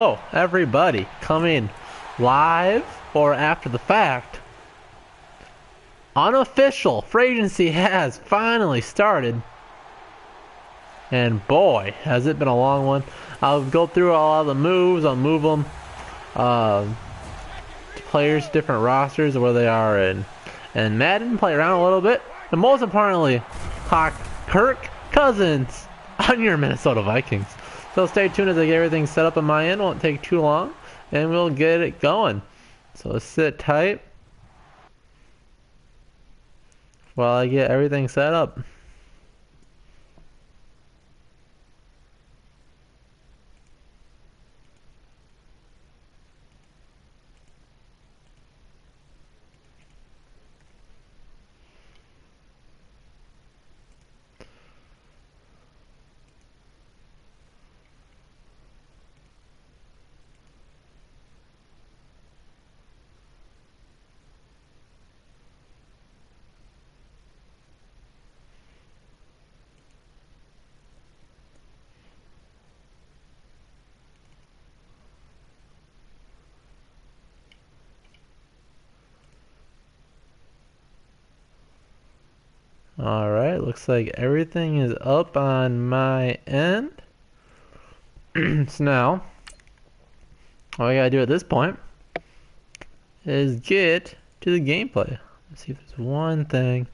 Oh, everybody, coming live or after the fact. Unofficial free agency has finally started. And boy, has it been a long one. I'll go through all the moves, I'll move them. Players, different rosters, where they are in Madden, play around a little bit. And most importantly, talk Kirk Cousins on your Minnesota Vikings. So stay tuned as I get everything set up on my end. Won't take too long, and we'll get it going. So sit tight while I get everything set up. Alright, looks like everything is up on my end. So now, all I gotta do at this point is get to the gameplay. Let's see if there's one thing.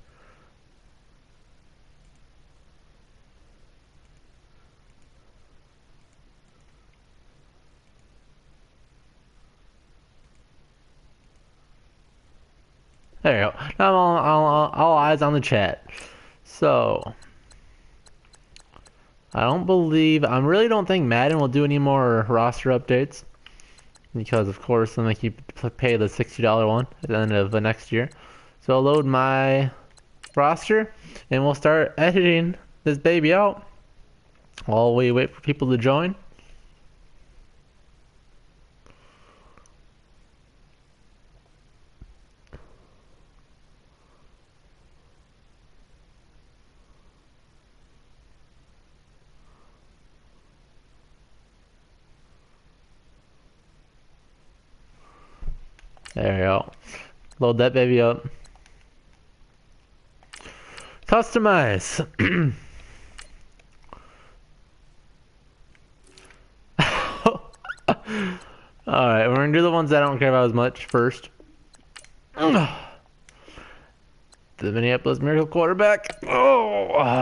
There you go. Now I'm all eyes on the chat. So, I really don't think Madden will do any more roster updates. Because, of course, then they keep pay the $60 one at the end of the next year. So I'll load my roster, and we'll start editing this baby out while we wait for people to join. There we go. Load that baby up. Customize. Alright, we're gonna do the ones I don't care about as much first. The Minneapolis Miracle quarterback. Okay,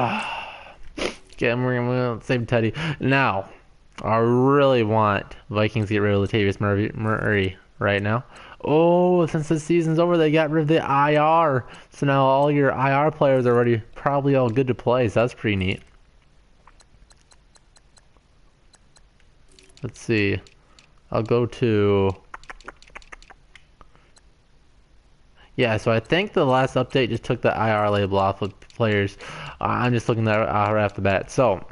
we're gonna save Teddy. Now, I really want Vikings to get rid of Latavius Murray right now. Oh, since the season's over, they got rid of the IR. So now all your IR players are already probably all good to play. So that's pretty neat. Let's see. I'll go to... Yeah, so I think the last update just took the IR label off of players. I'm just looking at right off the bat. So,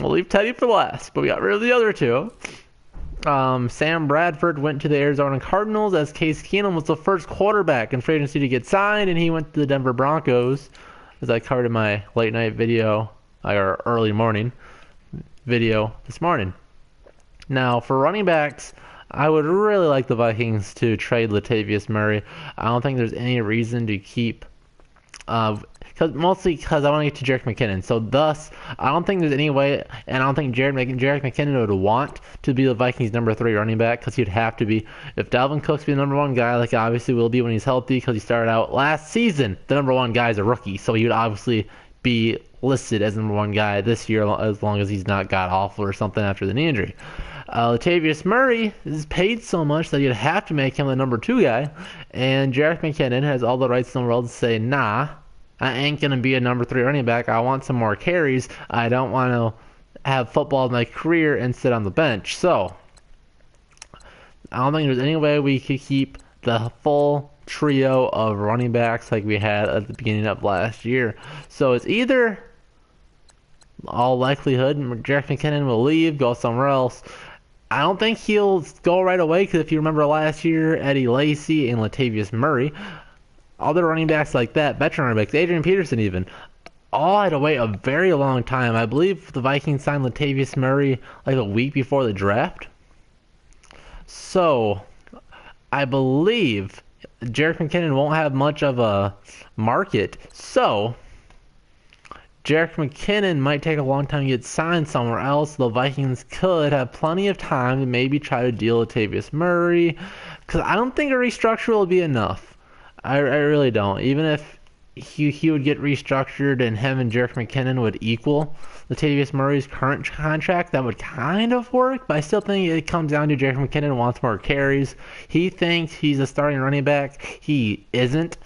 we'll leave Teddy for last, but we got rid of the other two. Sam Bradford went to the Arizona Cardinals as Case Keenum was the first quarterback in free agency to get signed, and he went to the Denver Broncos, as I covered in my late night video, or early morning video this morning. Now, for running backs, I would really like the Vikings to trade Latavius Murray. I don't think there's any reason to keep... mostly because I want to get to Jerick McKinnon. So thus, I don't think there's any way, and I don't think Jerick McKinnon would want to be the Vikings' number 3 running back, because he'd have to be. If Dalvin Cook's be the number 1 guy, like he obviously will be when he's healthy, because he started out last season, the number 1 guy is a rookie, so he would obviously be listed as the number 1 guy this year, as long as he's not god awful or something after the knee injury. Latavius Murray is paid so much that you'd have to make him the number 2 guy, and Jerick McKinnon has all the rights in the world to say, nah, I ain't going to be a number 3 running back. I want some more carries. I don't want to have football in my career and sit on the bench. So, I don't think there's any way we could keep the full trio of running backs like we had at the beginning of last year. So, it's either, all likelihood, Jerick McKinnon will leave, go somewhere else. I don't think he'll go right away, because if you remember last year, Eddie Lacy and Latavius Murray, other running backs like that, veteran running backs, Adrian Peterson even, all had to wait a very long time. I believe the Vikings signed Latavius Murray like a week before the draft. So I believe Jerick McKinnon won't have much of a market. So Jerick McKinnon might take a long time to get signed somewhere else. The Vikings could have plenty of time to maybe try to deal Latavius Murray, because I don't think a restructure will be enough. I really don't. Even if he would get restructured and him and Jerick McKinnon would equal Latavius Murray's current contract, that would kind of work, but I still think it comes down to Jerick McKinnon wants more carries. He thinks he's a starting running back. He isn't,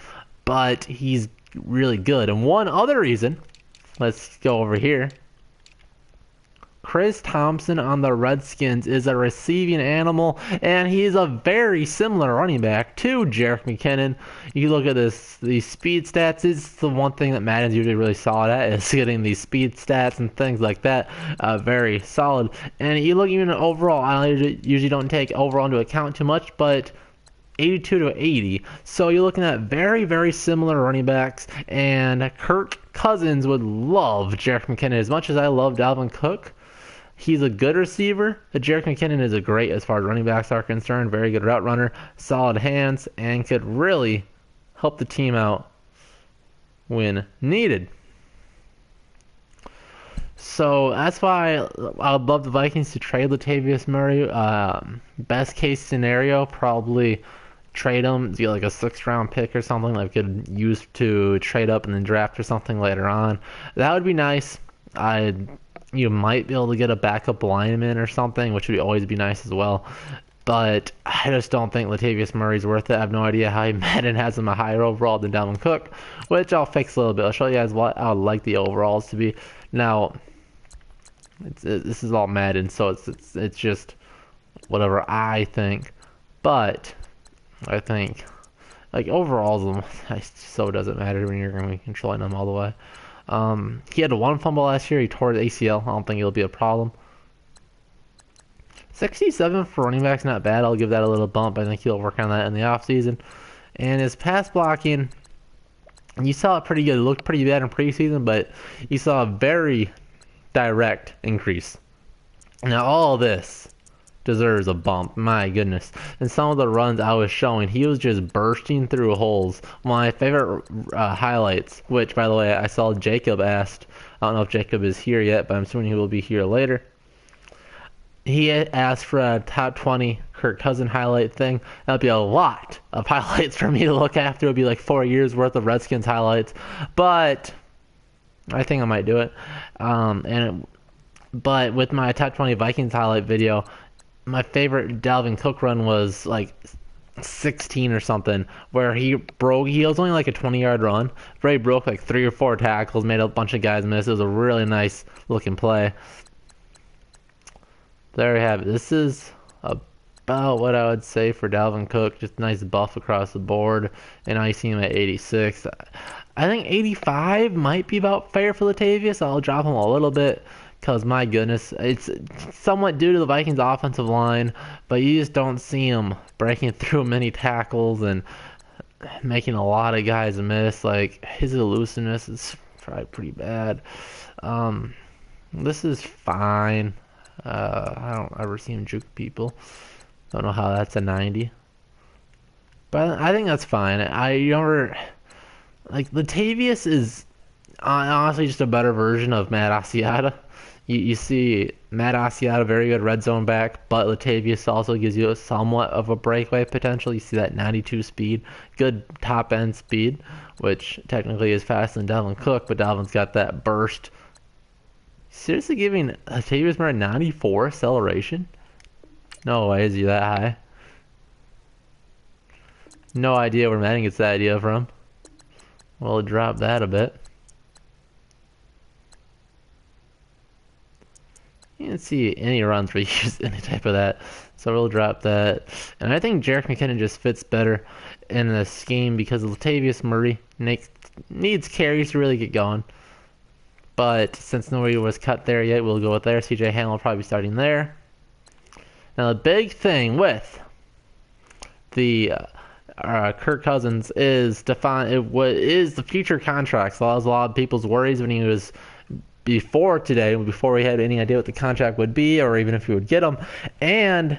but he's really good. And one other reason, let's go over here. Chris Thompson on the Redskins is a receiving animal, and he's a very similar running back to Jerick McKinnon. You look at these speed stats. It's the one thing that Madden's usually really solid at, is getting these speed stats and things like that. Very solid. And you look even at overall. I usually don't take overall into account too much, but 82 to 80. So you're looking at very, very similar running backs, and Kirk Cousins would love Jerick McKinnon as much as I love Dalvin Cook. He's a good receiver. Jerick McKinnon is a great as far as running backs are concerned. Very good route runner, solid hands, and could really help the team out when needed. So that's why I would love the Vikings to trade Latavius Murray. Best case scenario, probably trade him, get like a 6th round pick or something that could use to trade up in the draft or something later on. That would be nice. You might be able to get a backup lineman or something, which would always be nice as well. But I just don't think Latavius Murray's worth it. I have no idea how Madden has him a higher overall than Dalvin Cook, which I'll fix a little bit. I'll show you guys what I would like the overalls to be. Now, this is all Madden, so it's just whatever I think. But I think like overalls, so it doesn't matter when you're going to be controlling them all the way. He had one fumble last year. He tore his ACL. I don't think it'll be a problem. 67 for running back's not bad. I'll give that a little bump. I think he'll work on that in the offseason. And his pass blocking, you saw it pretty good. It looked pretty bad in preseason, but you saw a very direct increase. Now all of this deserves a bump. My goodness. And some of the runs I was showing, he was just bursting through holes. My favorite highlights, which, by the way, I saw Jacob asked. I don't know if Jacob is here yet, but I'm assuming he will be here later. He asked for a top 20 Kirk Cousins highlight thing. That would be a lot of highlights for me to look after. It would be like 4 years worth of Redskins highlights. But I think I might do it. But with my top 20 Vikings highlight video, my favorite Dalvin Cook run was like 16 or something, where he was only like a 20-yard run, but he broke like 3 or 4 tackles, made a bunch of guys miss. It was a really nice looking play. There you have it. This is about what I would say for Dalvin Cook. Just a nice buff across the board, and I see him at 86. I think 85 might be about fair for Latavius. I'll drop him a little bit, because my goodness, it's somewhat due to the Vikings offensive line, but you just don't see him breaking through many tackles and making a lot of guys miss. Like, his elusiveness is probably pretty bad. This is fine. I don't ever see him juke people. Don't know how that's a 90. But I think that's fine. I remember, like, Latavius is honestly just a better version of Matt Asiata. You see Matt Asiata, very good red zone back, but Latavius also gives you somewhat of a breakaway potential. You see that 92 speed, good top end speed, which technically is faster than Dalvin Cook, but Dalvin's got that burst. Seriously giving Latavius Murray 94 acceleration? No way is he that high. No idea where Madden gets that idea from. We'll drop that a bit. You didn't see any runs where you use any type of that, so we'll drop that. And I think Jerick McKinnon just fits better in this scheme because Latavius Murray needs carries to really get going. But since nobody was cut there yet, we'll go with there. CJ Hamlin will probably be starting there. Now the big thing with the Kirk Cousins is defined. What is the future contract? So that was a lot of people's worries when he was before today, before we had any idea what the contract would be, or even if we would get him. And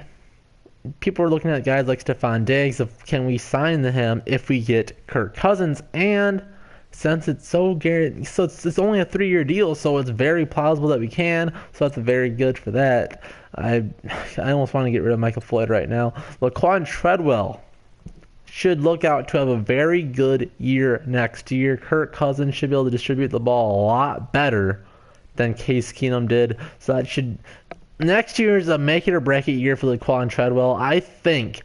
people were looking at guys like Stephon Diggs of can we sign him if we get Kirk Cousins, and since it's so guaranteed, so it's only a 3-year deal, so it's very plausible that we can. So that's very good for that. I almost want to get rid of Michael Floyd right now. Laquan Treadwell should look out to have a very good year next year. Kirk Cousins should be able to distribute the ball a lot better than Case Keenum did. So that should next year is a make it or break it year for Laquan Treadwell. I think.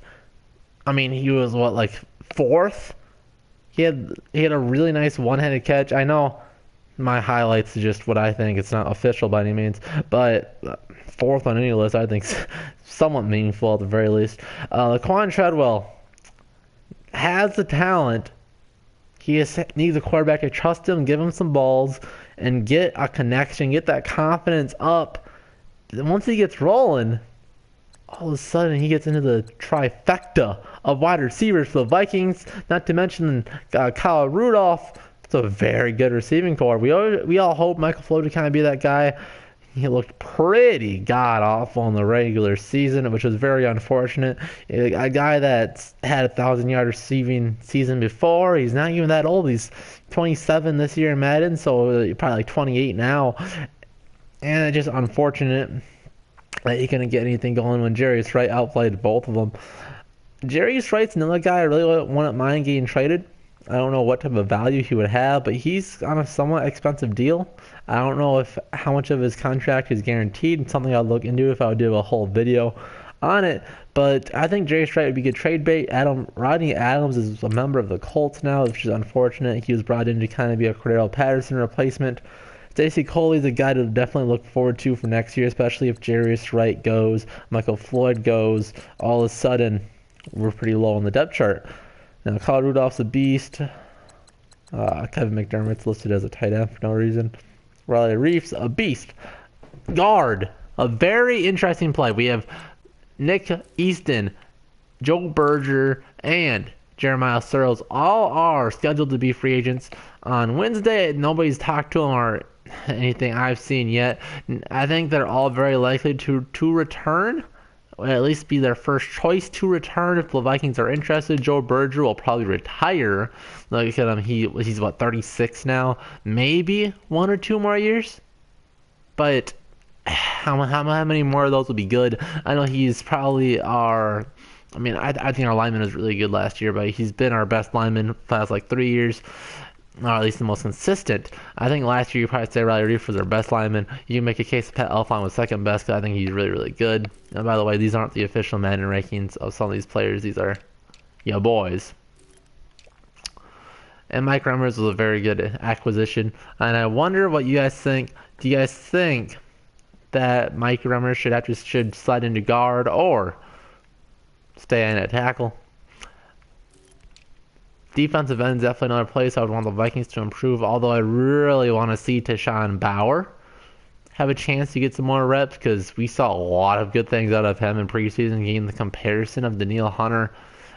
I mean, he was what, like 4th? He had a really nice one-handed catch. I know my highlights is just what I think. It's not official by any means, but 4th on any list I think is somewhat meaningful at the very least. Laquan Treadwell has the talent. He needs a quarterback to trust him, give him some balls, and get a connection, get that confidence up. Once he gets rolling, all of a sudden he gets into the trifecta of wide receivers for the Vikings, not to mention Kyle Rudolph. It's a very good receiving core. We all hope Michael Floyd would kind of be that guy. He looked pretty god-awful in the regular season, which was very unfortunate. A guy that's had a 1,000-yard receiving season before. He's not even that old. He's 27 this year in Madden, so probably like 28 now. And it's just unfortunate that he couldn't get anything going when Jarius Wright outplayed both of them. Jarius Wright's another guy I really wouldn't mind getting traded. I don't know what type of value he would have, but he's on a somewhat expensive deal. I don't know how much of his contract is guaranteed. It's something I'd look into if I would do a whole video on it. But I think Jarius Wright would be good trade bait. Rodney Adams is a member of the Colts now, which is unfortunate. He was brought in to kind of be a Cordero Patterson replacement. Stacey Coley's a guy to definitely look forward to for next year, especially if Jarius Wright goes, Michael Floyd goes. All of a sudden, we're pretty low on the depth chart. Now, Kyle Rudolph's a beast. Kevin McDermott's listed as a tight end for no reason. Riley Reif's a beast. Guard, a very interesting play. We have Nick Easton, Joe Berger, and Jeremiah Searles all are scheduled to be free agents on Wednesday. Nobody's talked to them or anything I've seen yet. I think they're all very likely to return, or at least be their first choice to return if the Vikings are interested. Joe Berger will probably retire. Like I said, he's what, 36 now? Maybe 1 or 2 more years. But how many more of those will be good? I know he's probably our. I mean, I think our lineman was really good last year, but he's been our best lineman for the last like 3 years, or at least the most consistent. I think last year you probably say Riley Reif was our best lineman. You can make a case Pat Elflein was second best because I think he's really, really good. And by the way, these aren't the official Madden rankings of some of these players. These are your boys. And Mike Remmers was a very good acquisition. And I wonder what you guys think. Do you guys think that Mike Remmers should slide into guard or stay in at tackle? Defensive end is definitely another place I would want the Vikings to improve, although I really want to see Tashawn Bauer have a chance to get some more reps because we saw a lot of good things out of him in preseason, getting the comparison of Danielle Hunter,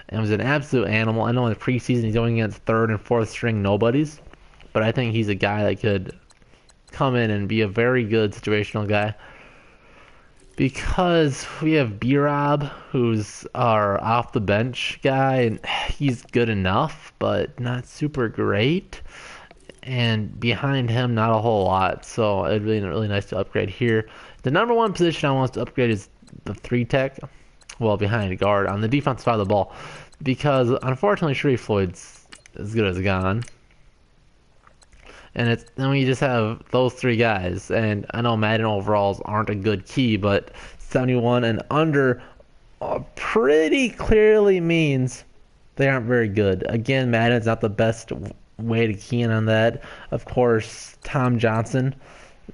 and was an absolute animal. I know in the preseason he's going against 3rd and 4th string nobodies, but I think he's a guy that could come in and be a very good situational guy. Because we have B-Rob, who's our off-the-bench guy, and he's good enough, but not super great. And behind him, not a whole lot. So it'd be really nice to upgrade here. The number one position I want to upgrade is the 3-tech. Well, behind guard on the defensive side of the ball. Because, unfortunately, Sharif Floyd's as good as gone. And then we just have those 3 guys. And I know Madden overalls aren't a good key, but 71 and under pretty clearly means they aren't very good. Again, Madden's not the best way to key in on that. Of course, Tom Johnson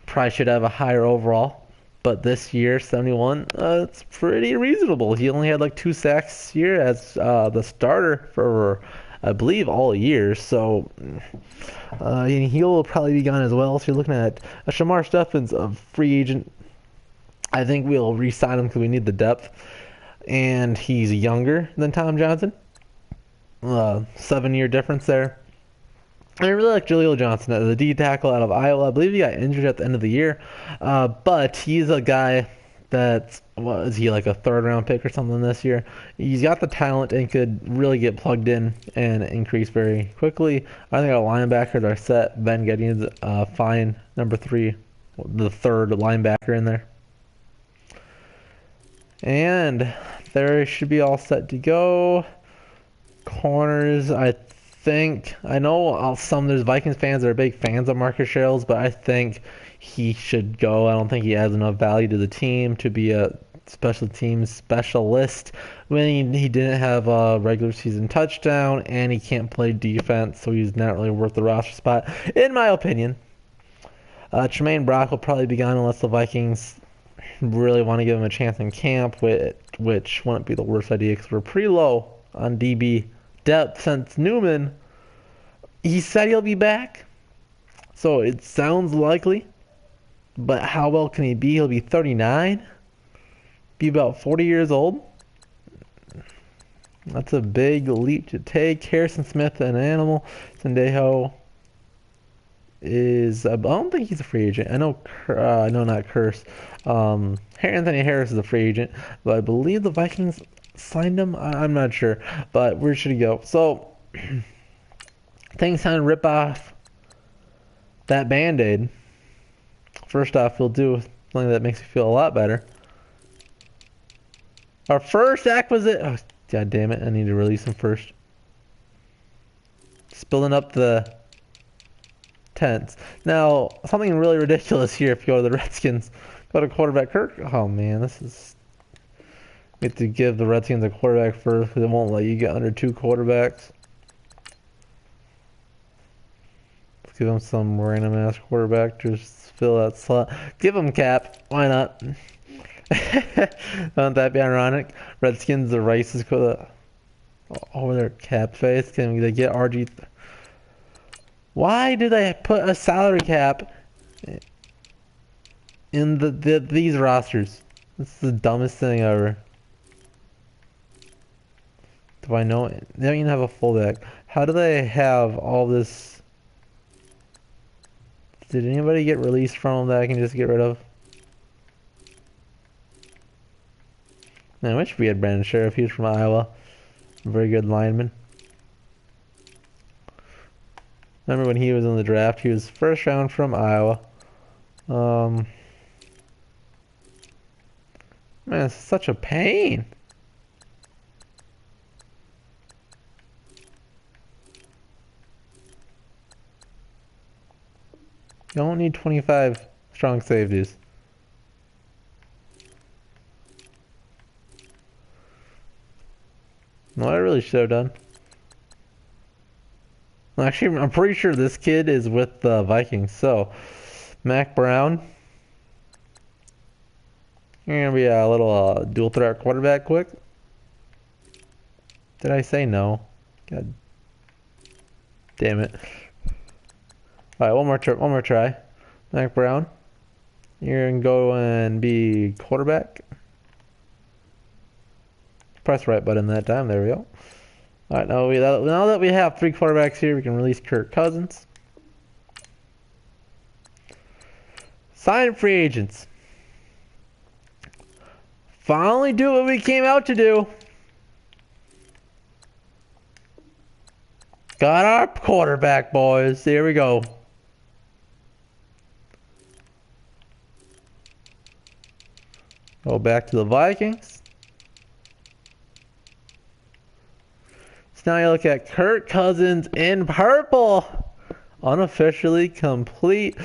probably should have a higher overall. But this year, 71, it's pretty reasonable. He only had like 2 sacks here as the starter for, I believe, all year. So he'll probably be gone as well. So you're looking at a Shamar Steffens, a free agent. I think we'll re-sign him because we need the depth. And he's younger than Tom Johnson. 7-year difference there. And I really like Jaleel Johnson, the D tackle out of Iowa. I believe he got injured at the end of the year, but he's a guy that's, what is he, like a third round pick or something this year? He's got the talent and could really get plugged in and increase very quickly. I think our linebackers are set. Ben Gettings, fine, number 3, the third linebacker in there. And there should be all set to go. Corners, I know some there's Vikings fans that are big fans of Marcus Sherrills, but I think he should go. I don't think he adds enough value to the team to be a special teams specialist when he didn't have a regular season touchdown and he can't play defense, so he's not really worth the roster spot, in my opinion. Tremaine Brock will probably be gone unless the Vikings really want to give him a chance in camp, which wouldn't be the worst idea because we're pretty low on DB depth since Newman. He said he'll be back, so it sounds likely. But how well can he be? He'll be 39, be about 40 years old. That's a big leap to take. Harrison Smith, an animal. Sendejo is, I don't think he's a free agent. I know, no, not Curse. Anthony Harris is a free agent, but I believe the Vikings signed him. I'm not sure, but where should he go? So, things time to rip off that Band-Aid. First off, we'll do something that makes me feel a lot better. Our first acquisition. Oh, god damn it! I need to release him first. Spilling up the tents. Now, something really ridiculous here. If you go to the Redskins, go to quarterback Kirk. Oh man, this is. We have to give the Redskins a quarterback first because it won't let you get under 2 quarterbacks. Let's give them some random ass quarterback. Just fill that slot. Give them Cap. Why not? Wouldn't that be ironic? Redskins, the racist over their cap face. Can they get RG? Why do they put a salary cap in these rosters? This is the dumbest thing ever. Do I know? They don't even have a fullback. How do they have all this? Did anybody get released from them that I can just get rid of? Man, I wish we had Brandon Sheriff. He was from Iowa. Very good lineman. Remember when he was in the draft? He was first round from Iowa. Man, it's such a pain. You don't need 25 strong safeties. What I really should have done. Actually, I'm pretty sure this kid is with the Vikings. So, Mac Brown. You're going to be a little dual threat quarterback quick. Did I say no? God damn it. Alright, one more try. Mac Brown. You're going to go and be quarterback. Press right button that time. There we go. Alright, now that we have 3 quarterbacks here, we can release Kirk Cousins. Sign free agents. Finally do what we came out to do. Got our quarterback, boys. Here we go. Go back to the Vikings. So now you look at Kirk Cousins in purple. Unofficially complete.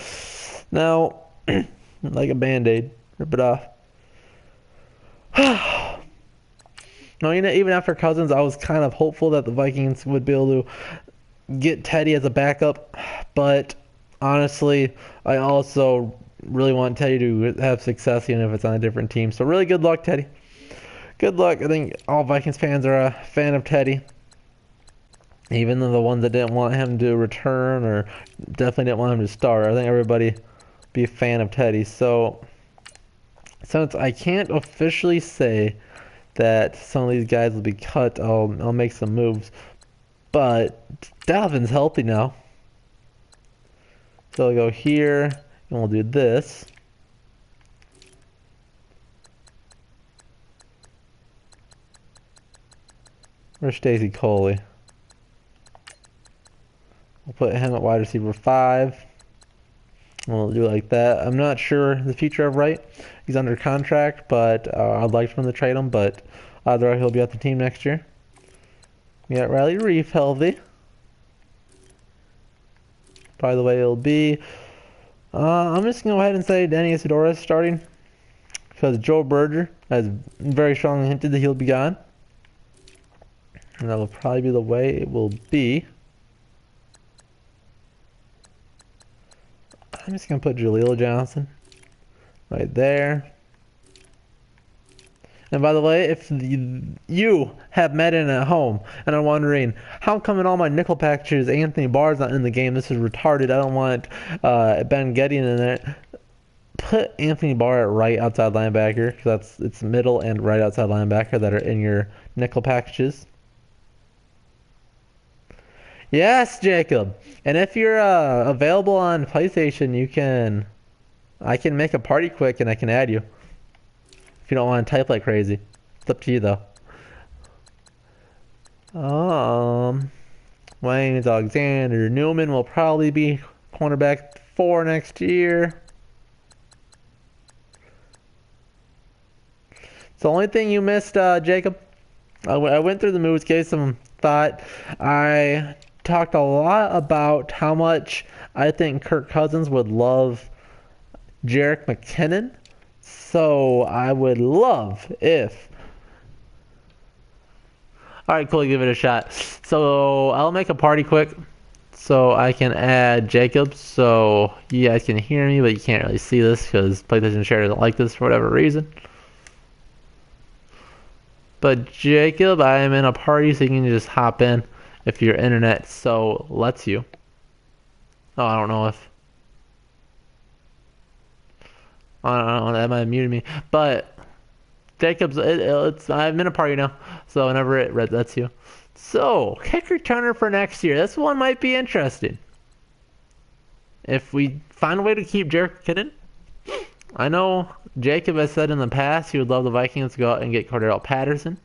Now, like a Band-Aid. Rip it off. No, you know, even after Cousins, I was kind of hopeful that the Vikings would be able to get Teddy as a backup. But honestly, I also really want Teddy to have success even if it's on a different team. So really good luck, Teddy. Good luck. I think all Vikings fans are a fan of Teddy. Even though the ones that didn't want him to return or definitely didn't want him to start. I think everybody be a fan of Teddy. So, since I can't officially say that some of these guys will be cut, I'll make some moves. But Dalvin's healthy now. So I'll go here, and we'll do this. Where's Stacy Coley? We'll put him at wide receiver 5. We'll do it like that. I'm not sure the future of Wright. He's under contract, but I'd like for him to trade him, but either he'll be at the team next year. We got Riley Reef healthy. By the way, it'll be... I'm just going to go ahead and say Danny Isidora is starting, because Joe Berger has very strongly hinted that he'll be gone. And that will probably be the way it will be. I'm just going to put Jaleel Johnson right there. And by the way, if you have Madden at home and are wondering, how come in all my nickel packages Anthony Barr's not in the game? This is retarded. I don't want Ben Gedding in there. Put Anthony Barr at right outside linebacker, because it's middle and right outside linebacker that are in your nickel packages. Yes, Jacob. And if you're available on PlayStation, I can make a party quick and I can add you. If you don't want to type like crazy. It's up to you though. Wayne Alexander Newman will probably be cornerback 4 next year. It's the only thing you missed, Jacob. I went through the moves, gave some thought. I talked a lot about how much I think Kirk Cousins would love Jerick McKinnon. So I would love if... Alright, cool, give it a shot. So I'll make a party quick so I can add Jacob, so you guys can hear me, but you can't really see this because PlayStation Share doesn't like this for whatever reason. But Jacob, I am in a party, so you can just hop in if your internet so lets you. Oh, I don't know if... I don't know, that might have muted me. But Jacob's, I'm in a party now, so whenever it lets you. So, kick returner for next year. This one might be interesting. If we find a way to keep Jerick McKinnon. I know Jacob has said in the past he would love the Vikings to go out and get Cordell Patterson.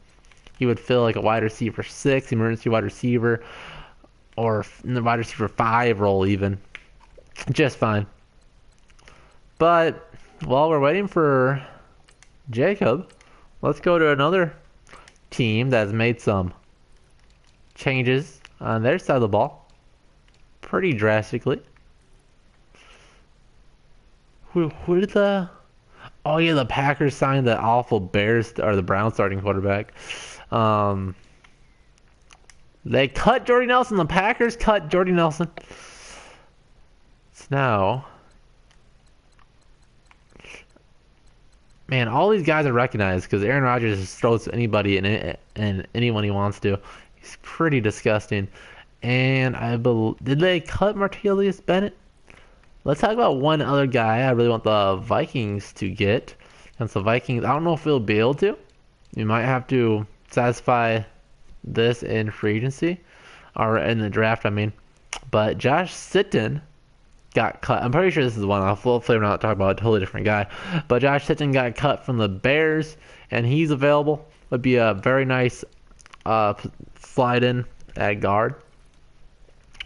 He would fill like a wide receiver 6, emergency wide receiver, or in the wide receiver 5 role even. Just fine. But while we're waiting for Jacob, let's go to another team that's made some changes on their side of the ball pretty drastically. Who did the... Oh yeah, the Packers signed the awful Bears, or the Browns starting quarterback. They cut Jordy Nelson. The Packers cut Jordy Nelson. So now... Man, all these guys are recognized because Aaron Rodgers just throws anybody and anyone he wants to. He's pretty disgusting. And did they cut Martellus Bennett? Let's talk about one other guy I really want the Vikings to get. Since the Vikings, I don't know if they'll be able to. You might have to satisfy this in free agency. Or in the draft, I mean. But Josh Sitton got cut. I'm pretty sure this is the one. Hopefully we're not talking about a totally different guy. But Josh Sitton got cut from the Bears, and he's available. Would be a very nice slide in at guard,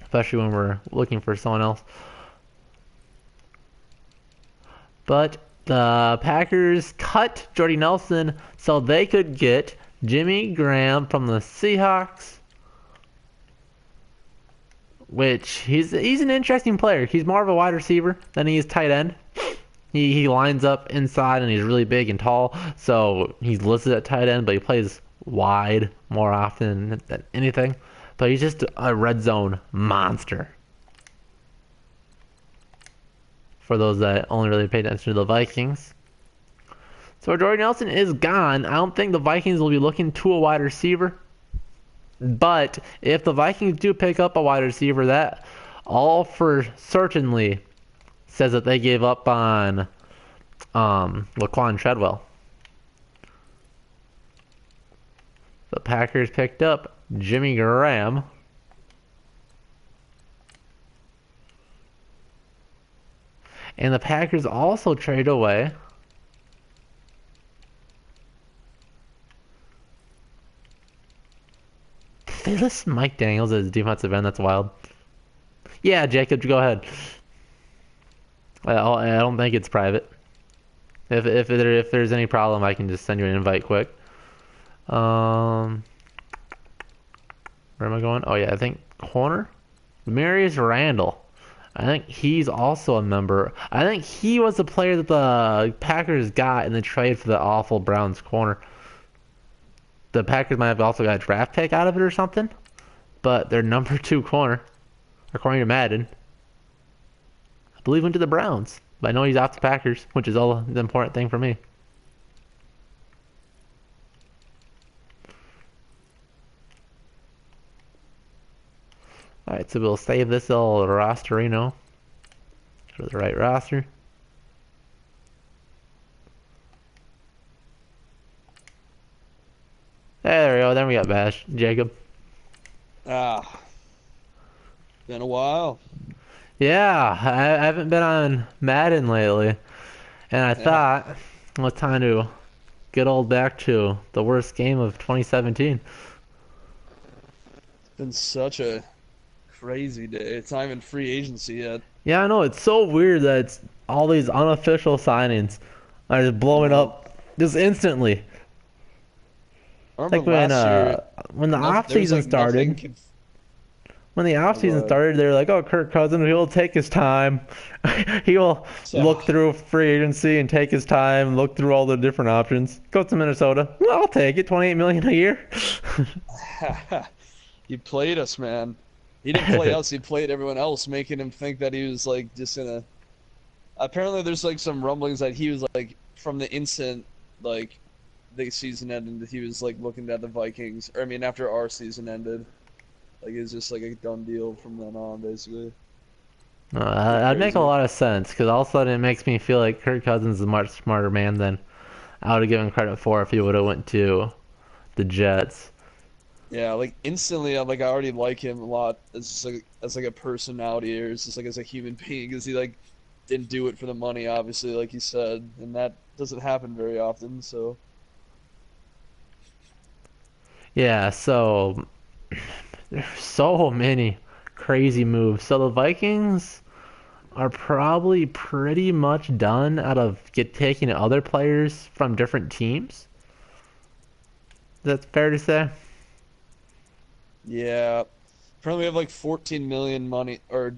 especially when we're looking for someone else. But the Packers cut Jordy Nelson so they could get Jimmy Graham from the Seahawks, which he's an interesting player. He's more of a wide receiver than he is tight end. He lines up inside and he's really big and tall, so he's listed at tight end, but he plays wide more often than anything. But he's just a red zone monster. For those that only really pay attention to the Vikings. So Jordy Nelson is gone. I don't think the Vikings will be looking to a wide receiver. But if the Vikings do pick up a wide receiver, that all for certainly says that they gave up on Laquan Treadwell. The Packers picked up Jimmy Graham And the Packers also trade away. They list Mike Daniels as defensive end. That's wild. Yeah, Jacob, go ahead. I don't think it's private. If there's any problem, I can just send you an invite quick. Where am I going? Oh yeah, I think corner. Marius Randall. I think he's also a member. I think he was the player that the Packers got in the trade for the awful Browns corner. The Packers might have also got a draft pick out of it or something, but their number 2 corner, according to Madden, I believe went to the Browns. But I know he's off the Packers, which is all the important thing for me. Alright, so we'll save this little rosterino for the right roster. There we go. Then we got Bash. Jacob. Ah, been a while. Yeah, I haven't been on Madden lately. And I thought it was time to get old back to the worst game of 2017. It's been such a crazy day. It's not even free agency yet. Yeah, I know. It's so weird that it's all these unofficial signings are just blowing up just instantly. I Like remember last year, when the off there was season like started. nothing. When the offseason started, they were like, oh, Kirk Cousins, he'll take his time. He will look through free agency and take his time, look through all the different options. Go to Minnesota. Well, I'll take it, $28 million a year. He played us, man. He didn't play us, he played everyone else, making him think that he was like just in a... Apparently there's like some rumblings that he was like, from the instant like the season ended, he was like looking at the Vikings, or I mean after our season ended. Like, it's just like a done deal from then on, basically. That'd make a lot of sense, because all of a sudden it makes me feel like Kirk Cousins is a much smarter man than I would have given credit for if he would have went to the Jets. Yeah, like instantly, I already like him a lot as just like a personality, or as just like as a human being, because he like didn't do it for the money, obviously, like you said, and that doesn't happen very often. So Yeah, so there's so many crazy moves. So the Vikings are probably pretty much done out of taking other players from different teams. That's fair to say. yeah, apparently we have like 14 million money or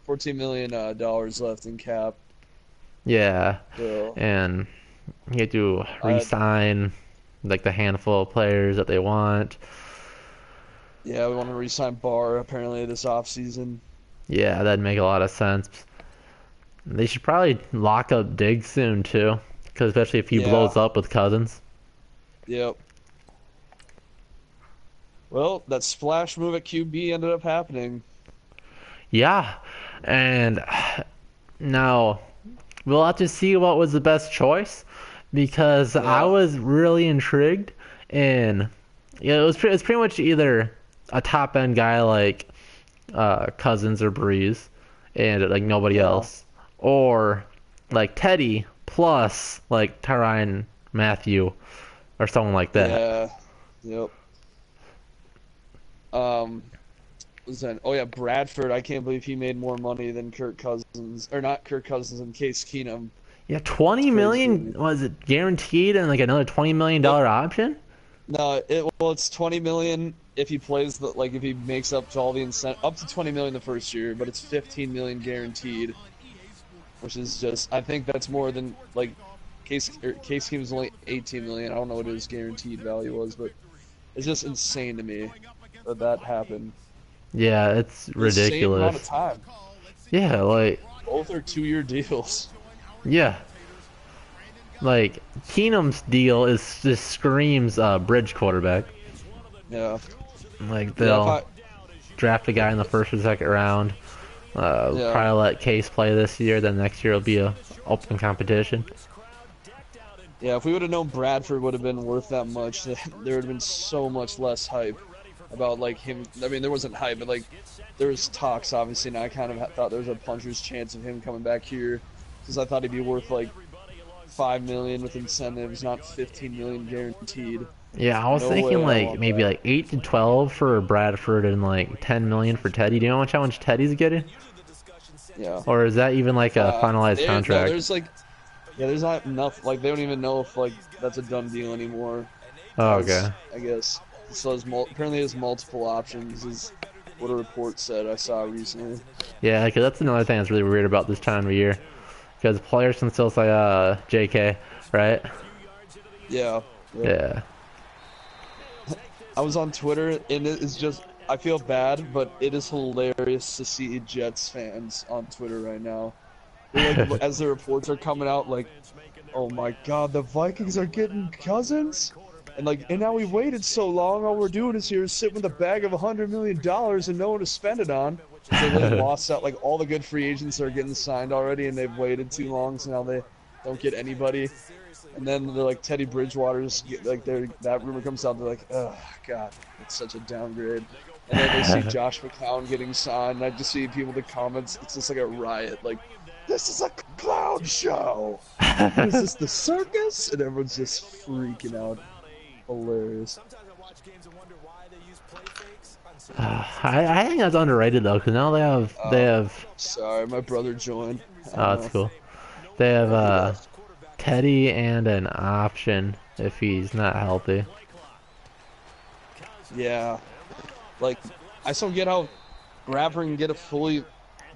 14 million dollars left in cap. Yeah, So and you have to re-sign like the handful of players that they want. yeah, we want to re-sign Barr apparently this offseason. Yeah, that'd make a lot of sense. They should probably lock up Diggs soon too, because especially if he blows up with Cousins. Yep. Well, that splash move at QB ended up happening. Yeah, and now we'll have to see what was the best choice, because I was really intrigued, and yeah, it's pretty much either a top end guy like Cousins or Breeze, and like nobody else, or like Teddy plus like Tyrann Mathieu or someone like that. Yeah. Yep. Was that? Oh yeah, Bradford. I can't believe he made more money than Kirk Cousins, or not Kirk Cousins, and Case Keenum. Yeah, 20 million was it guaranteed, and like another $20 million option? No, it's 20 million if he plays if he makes up to all the incentive, up to 20 million the first year, but it's 15 million guaranteed, which is just, I think that's more than like Case Keenum was only 18 million. I don't know what his guaranteed value was, but it's just insane to me that happened. Yeah, it's ridiculous. Same amount of time. Yeah, like both are 2-year deals. Yeah. Like Keenum's deal just screams bridge quarterback. Yeah. Like they'll draft a guy in the first or second round. Probably let Case play this year. Then next year will be a open competition. Yeah, if we would have known Bradford would have been worth that much, there would have been so much less hype about like him. I mean, there wasn't hype, but like there was talks obviously, and I kind of thought there was a puncher's chance of him coming back here because I thought he'd be worth like 5 million with incentives, not 15 million guaranteed. Yeah, I was No way thinking I like want maybe that. like 8 to 12 for Bradford and like 10 million for Teddy. Do you know how much Teddy's getting? Yeah. Or is that even like a finalized No, contract? there's like, yeah, there's not enough. Like, they don't even know if like that's a done deal anymore. Oh, As okay. I guess, so apparently has multiple options. Is what a report said I saw recently. Yeah, because that's another thing that's really weird about this time of year. Because players can still say JK, right? Yeah. Yep. Yeah. I was on Twitter, and it is just, I feel bad, but it is hilarious to see Jets fans on Twitter right now. They're like, as the reports are coming out, like, oh my God, the Vikings are getting Cousins, and now we waited so long. All we're doing is here sitting with a bag of $100 million and no one to spend it on. They literally lost out, like all the good free agents are getting signed already, and they've waited too long, so now they don't get anybody. And then they're like Teddy Bridgewater's, like that rumor comes out, they're like, oh God, it's such a downgrade. And then they see Josh McCown getting signed, and I just see people in the comments, it's just like a riot, like, this is a clown show! What is this, the circus? And everyone's just freaking out. Hilarious. I think that's underrated though, because now they have. Sorry, my brother joined. I Oh, don't that's know. cool. They have Yeah, he left. Teddy and an option if he's not healthy. Yeah. Like, I just don't get how Rapper can get a fully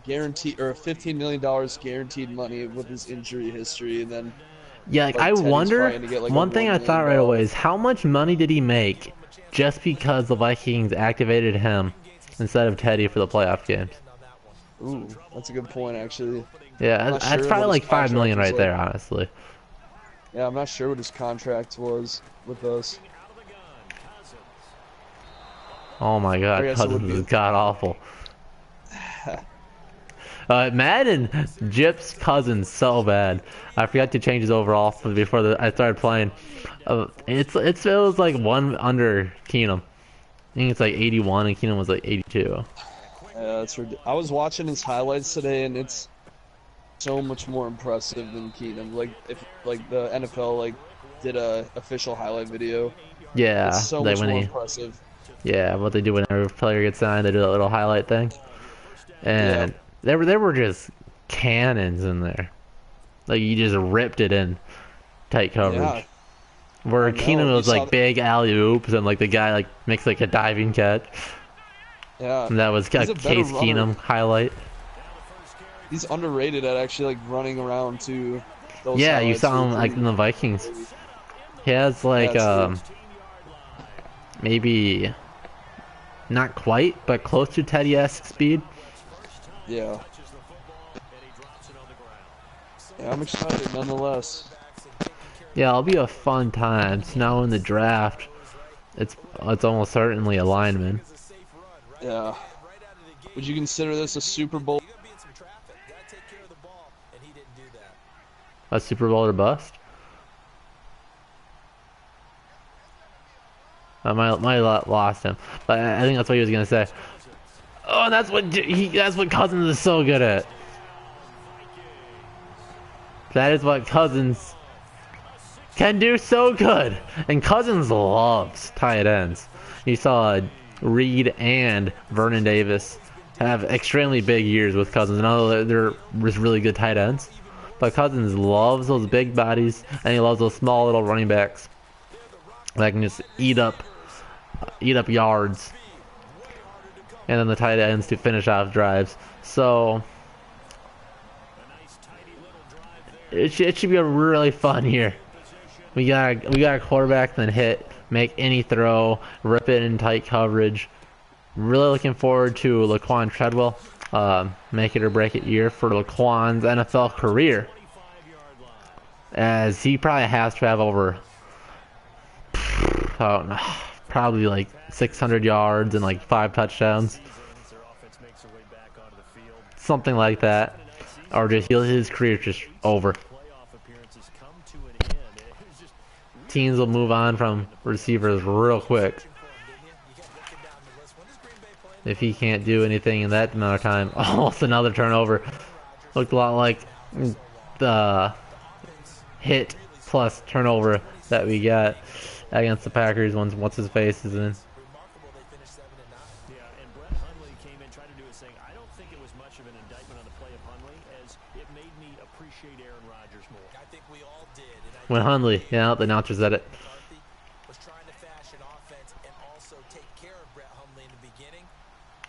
guaranteed, or $15 million guaranteed money with his injury history, and then Yeah, like I like Teddy's wonder. probably gonna get like a One thing $1 I thought million. right away is how much money did he make just because the Vikings activated him instead of Teddy for the playoff games? Ooh, that's a good point, actually. I'm Yeah, not that's sure probably what his like 5 million contract was right like. there, honestly. Yeah, I'm not sure what his contract was with us. Oh my I God, guess it would Cousins is be. god awful. Madden gyps Cousins so bad. I forgot to change his overall before I started playing. It was like one under Keenum. I think it's like 81 and Keenum was like 82. That's I was watching his highlights today, and it's so much more impressive than Keenum. Like if like the NFL like did a official highlight video, it's Yeah, so like much when more he, impressive. yeah, what they do whenever a player gets signed, they do that little highlight thing, Yeah, and there were just cannons in there. Like you just ripped it in tight yeah, coverage. Where I know. Keenum You was saw, like big alley oops and like the guy like makes like a diving catch. yeah, And that was a he's a better Case runner. Keenum highlight. He's underrated at actually like running around to those Yeah, you highlights. saw Are him like pretty in the Vikings. crazy. He has Yeah, like it's true. maybe not quite, but close to Teddy-esque speed. Yeah, yeah, I'm excited nonetheless. Yeah, it'll be a fun time. So now in the draft, it's almost certainly a lineman. Yeah. Would you consider this a Super Bowl? A Super Bowl or bust. I might have lost him, but I think that's what he was gonna say. Oh, and that's what Cousins is so good at. That is what Cousins can do so good. And Cousins loves tight ends. You saw Reed and Vernon Davis have extremely big years with Cousins. And although they're just really good tight ends, but Cousins loves those big bodies and he loves those small little running backs that can just eat up yards. And then the tight ends to finish off drives. So it should be a really fun year. We got a quarterback that can make any throw, rip it in tight coverage. Really looking forward to Laquan Treadwell, make it or break it year for Laquan's NFL career, as he probably has to have over, I don't know, probably like 600 yards and like 5 touchdowns, something like that, or just his career's just over. Teams will move on from receivers real quick if he can't do anything in that amount of time. Almost another turnover. Looked a lot like the hit plus turnover that we got against the Packers once what's his face is in. When Hundley, yeah, the announcer said it. Was trying to fashion offense and also take care of Brett Hundley in the beginning,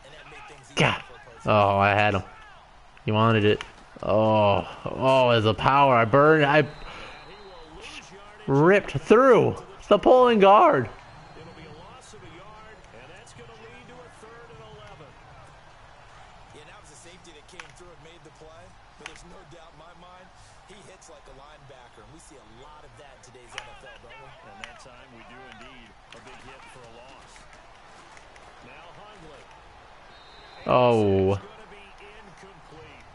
and that made things easier God. for a Oh, I had him. He wanted it. Oh, as a power, I ripped through the pulling guard. It'll be a loss of a yard, and that's going to lead to a 3rd and 11. Yeah, that was a safety that came through and made the play, but there's no doubt in my mind, he hits like a linebacker, and we see a lot of that in today's NFL, don't we? And that time we do indeed a big hit for a loss. Now Hundley. Oh. Going to be incomplete.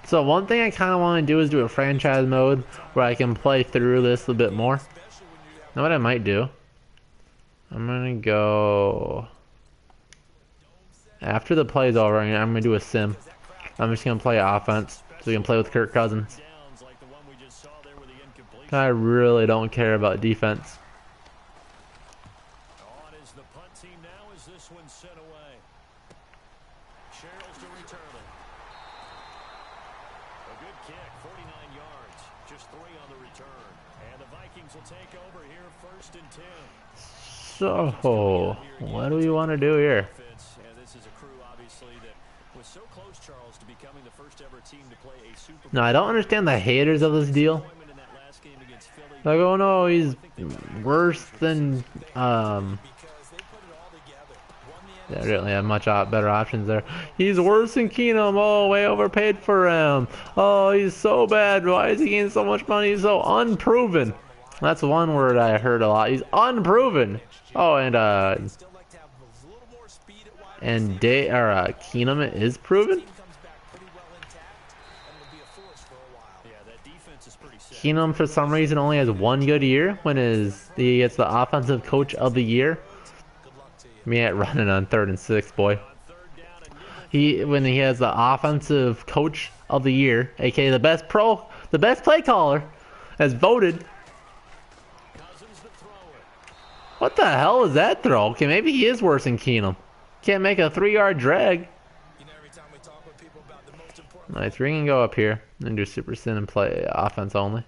So one thing I kind of want to do is do a franchise mode where I can play through this a little bit more. Know what I might do? I'm gonna go after the play's over. I'm gonna do a sim. I'm just gonna play offense so we can play with Kirk Cousins. Downs like the one we just saw there with the incompletion. I really don't care about defense. On is the punt team now as this one's sent away. Sherrills to return it. A good kick, 49 yards, just 3 on the return. And the Vikings will take over here 1st and 10. So, what do we want to do here? And this is a crew obviously that was so close, Charles, to becoming the first ever team to play a Super Bowl. No, I don't understand the haters of this deal. In that last game against Philly. Like, oh no, he's worse than They really have much better options there. He's worse than Keenum. Oh, way overpaid for him. Oh, he's so bad. Why is he getting so much money? He's so unproven. That's one word I heard a lot. He's unproven. Oh, and Keenum is proven. Keenum, for some reason, only has 1 good year when he gets the offensive coach of the year. Me at running on 3rd and 6, boy. When he has the offensive coach of the year, aka the best play caller, as voted. What the hell is that throw? Okay, maybe he is worse than Keenum. Can't make a 3-yard drag. Nice, we can go up here and do super sin and play offense only.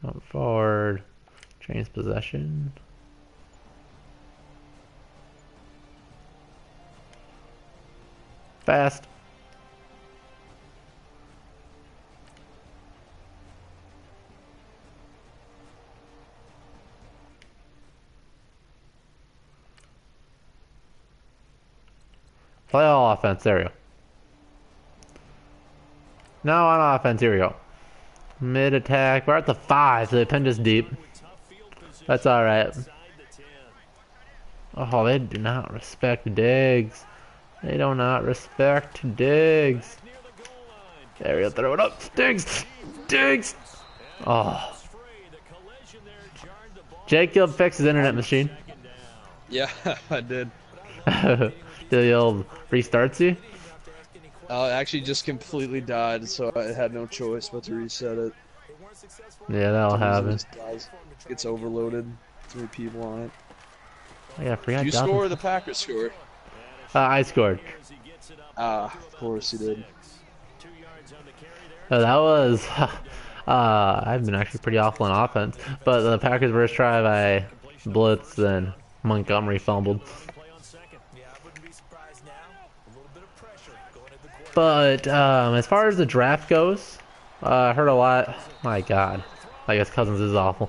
Jump forward. Change possession. Fast. Play all offense. There we go. Now on offense. Here we go. Mid attack. We're at the 5, so they pinned us deep. That's alright. Oh, they do not respect Diggs. They do not respect Diggs. There we go, throw it up. Diggs! Diggs! Oh. Jacob fixed his internet machine. Yeah, I did. Did the old restarts you? It actually just completely died, so I had no choice but to reset it. Yeah, that'll happen. Gets overloaded. 3 people on it. Oh, yeah, I forgot. Did you score or the Packers score? I scored. Of course you did. Oh, that was... I've been actually pretty awful in offense. But the Packers' first drive, I blitzed and Montgomery fumbled. But as far as the draft goes, I heard a lot. My God. I guess Cousins is awful.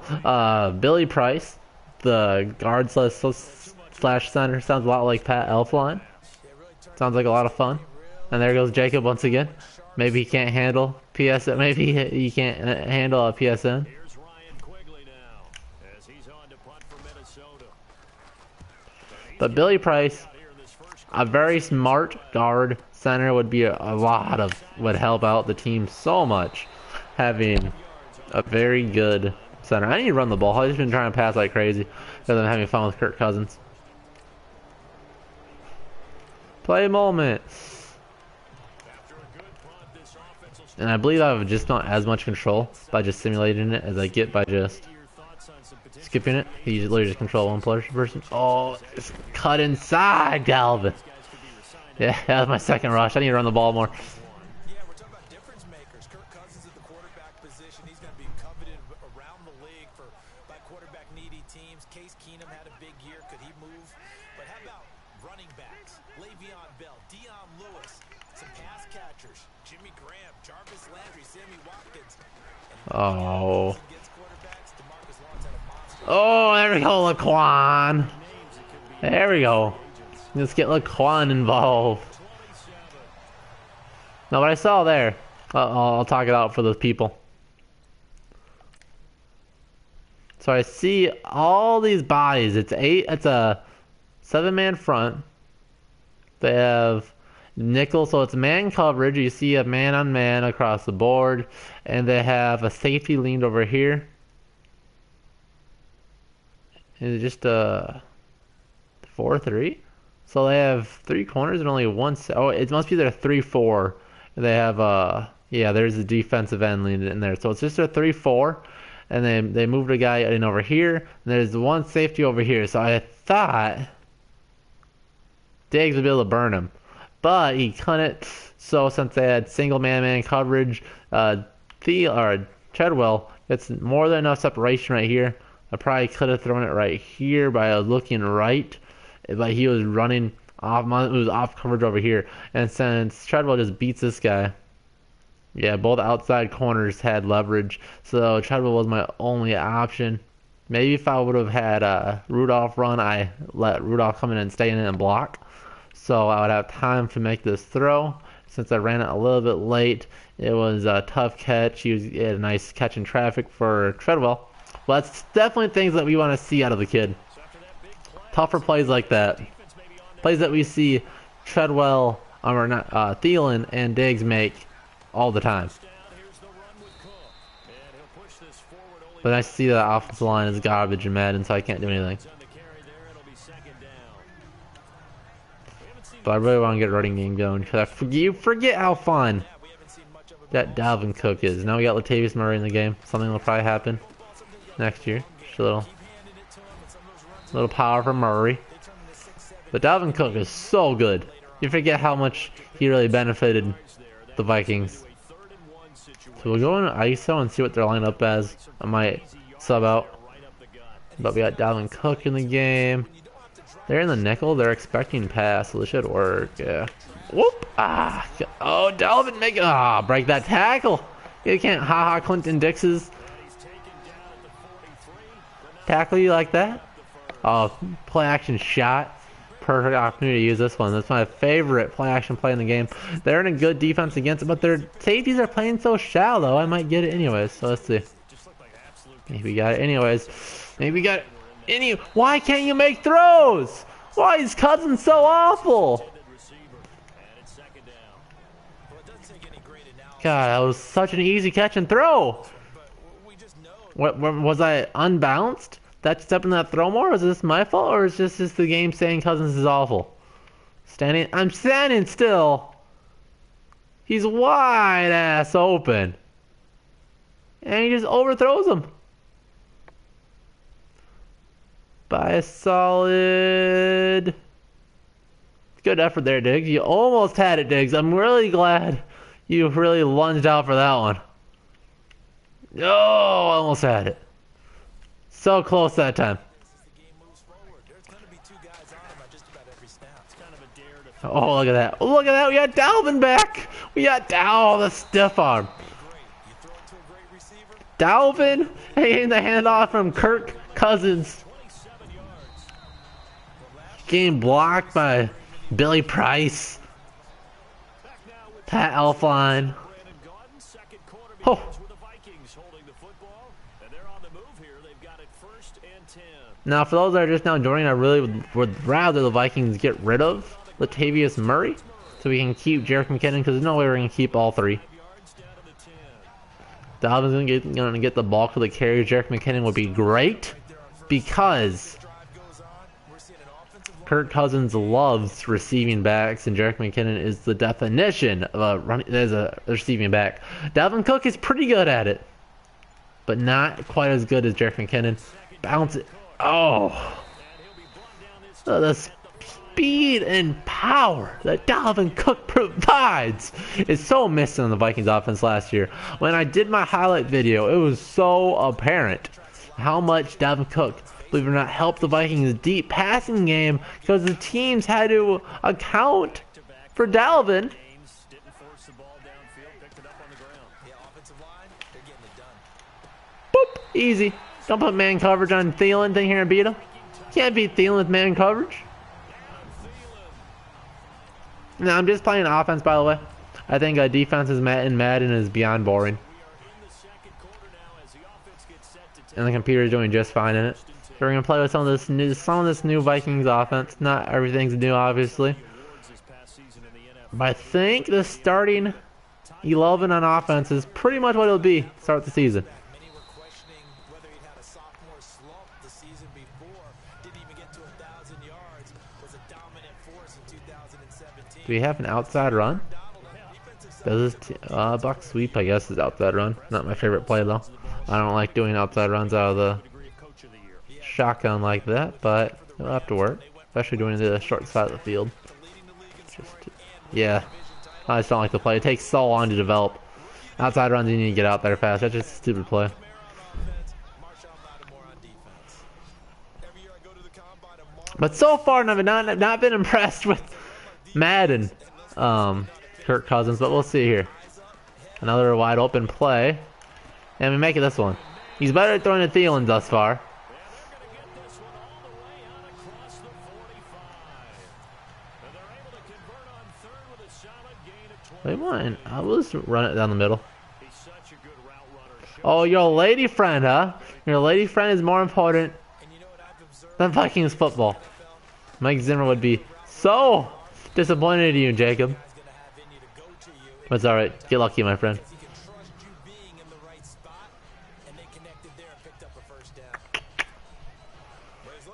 Billy Price, the guard slash center, sounds a lot like Pat Elflein. Sounds like a lot of fun. And there goes Jacob once again. Maybe he can't handle PSN. Maybe he can't handle a PSN. But Billy Price, a very smart guard center, would would help out the team so much. Having a very good center. I need to run the ball. I've just been trying to pass like crazy because I'm having fun with Kirk Cousins. Play moment. And I believe I have just not as much control by just simulating it as I get by just skipping it. You literally just control one person. Oh, it's cut inside, Dalvin. Yeah, that was my second rush. I need to run the ball more. Yeah, we're talking about difference makers. Kirk Cousins at the quarterback position. He's going to be coveted around the league by quarterback needy teams. Case Keenum had a big year. Could he move? But how about running backs? Le'Veon Bell, Dion Lewis, some pass catchers. Jimmy Graham, Jarvis Landry, Sammy Watkins. Oh. Oh, there we go, Laquan. There we go. Let's get Laquan involved. Now, what I saw there, I'll talk it out for the people. So I see all these bodies. It's a 7-man front. They have nickel, so it's man coverage. You see a man on man across the board, and they have a safety leaned over here. It's just a 4-3. So they have 3 corners and only one. Oh, it must be their 3-4. They have yeah, there's a defensive end leaned in there. So it's just a 3-4, and they moved a guy in over here. And there's the one safety over here. So I thought Diggs would be able to burn him, but he couldn't. So since they had single man coverage, Treadwell gets more than enough separation right here. I probably could have thrown it right here by looking right, but he was running off. It was off coverage over here, and since Treadwell just beats this guy, yeah, both outside corners had leverage, so Treadwell was my only option. Maybe if I would have had Rudolph run, I let Rudolph come in and stay in and block, so I would have time to make this throw. Since I ran it a little bit late, it was a tough catch. He had a nice catch in traffic for Treadwell. Well, that's definitely things that we want to see out of the kid. Tougher plays like that. Plays that we see Treadwell, or not, Thielen and Diggs make all the time. But I see that offensive line is garbage and Madden, so I can't do anything. But I really want to get a running game going, because you forget how fun that Dalvin Cook is. Now we got Latavius Murray in the game. Something will probably happen next year. Just a little power from Murray. But Dalvin Cook is so good. You forget how much he really benefited the Vikings. So we'll go into ISO and see what they're lined up as. I might sub out. But we got Dalvin Cook in the game. They're in the nickel. They're expecting pass, so this should work. Yeah. Whoop! Ah! Oh, Dalvin, break that tackle. You can't ha-ha Clinton Dix's tackle you like that. Oh, play action shot. Perfect opportunity to use this one. That's my favorite play action play in the game. They're in a good defense against it, but their safeties are playing so shallow. I might get it anyways. So let's see. Maybe we got it anyways. Maybe we got it Why can't you make throws? Why is Cousins so awful? God, that was such an easy catch and throw. What was I unbalanced? That step in that throw more? Was this my fault, or is this just the game saying Cousins is awful? I'm standing still. He's wide ass open, and he just overthrows him by a solid. Good effort there, Diggs. You almost had it, Diggs. I'm really glad you really lunged out for that one. Oh, I almost had it. So close that time. Oh, look at that. Oh, look at that. We got Dalvin back. We got the stiff arm. Dalvin getting the handoff from Kirk Cousins. Getting blocked by Billy Price. Pat Elfline. Oh. Now, for those that are just now joining, I really would rather the Vikings get rid of Latavius Murray so we can keep Jerick McKinnon, because there's no way we're going to keep all three. Dalvin's going to get the bulk of the carries. Jerick McKinnon would be great because Kirk Cousins loves receiving backs, and Jerick McKinnon is the definition of a receiving back. Dalvin Cook is pretty good at it, but not quite as good as Jerick McKinnon. Bounce it. Oh, the speed and power that Dalvin Cook provides is so missing on the Vikings offense last year. When I did my highlight video, it was so apparent how much Dalvin Cook, believe it or not, helped the Vikings' deep passing game because the teams had to account for Dalvin. Boop, easy. Don't put man coverage on Thielen thing here and beat him. Can't beat Thielen with man coverage. No, I'm just playing offense, by the way. I think defense in Madden is beyond boring. And the computer's doing just fine in it. So we're gonna play with some of this new Vikings offense. Not everything's new, obviously. But I think the starting 11 on offense is pretty much what it'll be to start the season. Do we have an outside run? Does this Buck sweep, I guess, is outside run. Not my favorite play, though. I don't like doing outside runs out of the shotgun like that, but it'll have to work. Especially doing the short side of the field. Yeah. I just don't like the play. It takes so long to develop. Outside runs, you need to get out there fast. That's just a stupid play. But so far, I've not been impressed with Madden, Kirk Cousins, but we'll see here. Another wide open play, and we make it this one. He's better at throwing to Thielen thus far. Wait, one. We'll just run it down the middle. Oh, your lady friend, huh? Your lady friend is more important than Vikings football. Mike Zimmer would be so disappointed in you, Jacob. But it's alright. Get lucky, my friend.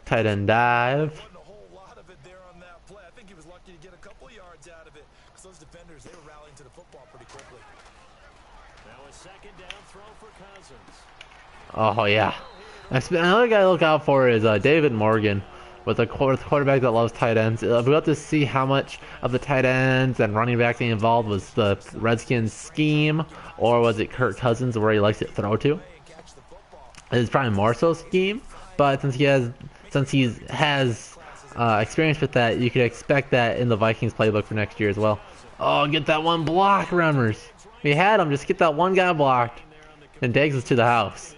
Tight end dive. Oh, yeah. Another guy to look out for is David Morgan, with a quarterback that loves tight ends. We'll have to see how much of the tight ends and running back being involved was the Redskins scheme, or was it Kirk Cousins where he likes to throw to. It's probably more so scheme, but since he has experience with that, you could expect that in the Vikings playbook for next year as well. Oh, get that one block, Remmers. We had him, just get that one guy blocked, and Diggs is to the house.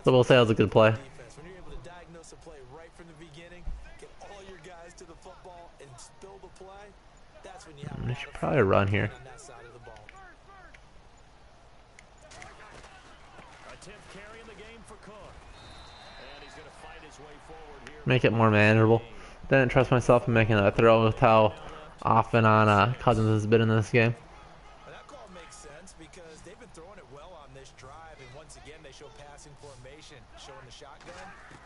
So we'll say that was a good play. We should probably run here. Make it more manageable. Didn't trust myself in making that throw with how often on Cousins has been in this game. That call makes sense because they've been throwing it well on this drive, and once again they show passing formation, showing the shotgun,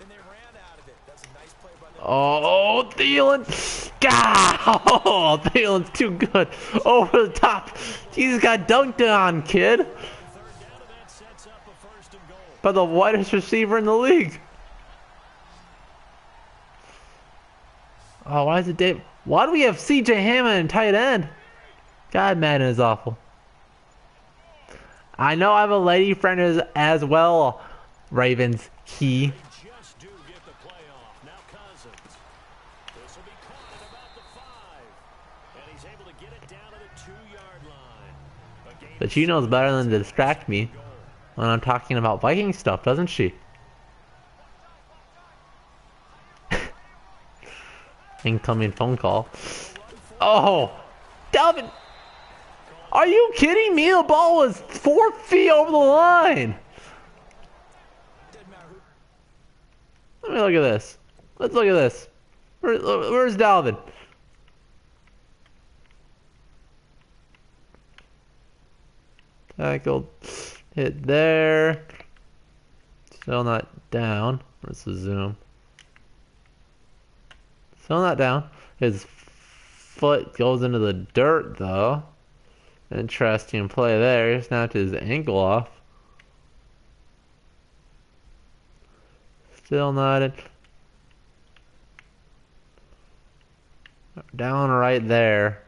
and they ran out of it. That's a nice play by them. Oh, Thielen! God! Oh, Thielen's too good. Over the top. Jesus got dunked on, kid. By the whitest receiver in the league. Oh, why is it Dave? Why do we have CJ Hammond in tight end? God, Madden is awful. I know I have a lady friend as well, Ravens Key. But she knows better than to distract me when I'm talking about Viking stuff, doesn't she? Incoming phone call. Oh! Dalvin! Are you kidding me? The ball was 4 feet over the line! Let me look at this. Let's look at this. Where's Dalvin? Tackled. Hit there. Still not down. Let's zoom. Still not down. His foot goes into the dirt, though. Interesting play there. He snapped his ankle off. Still not in. Down right there.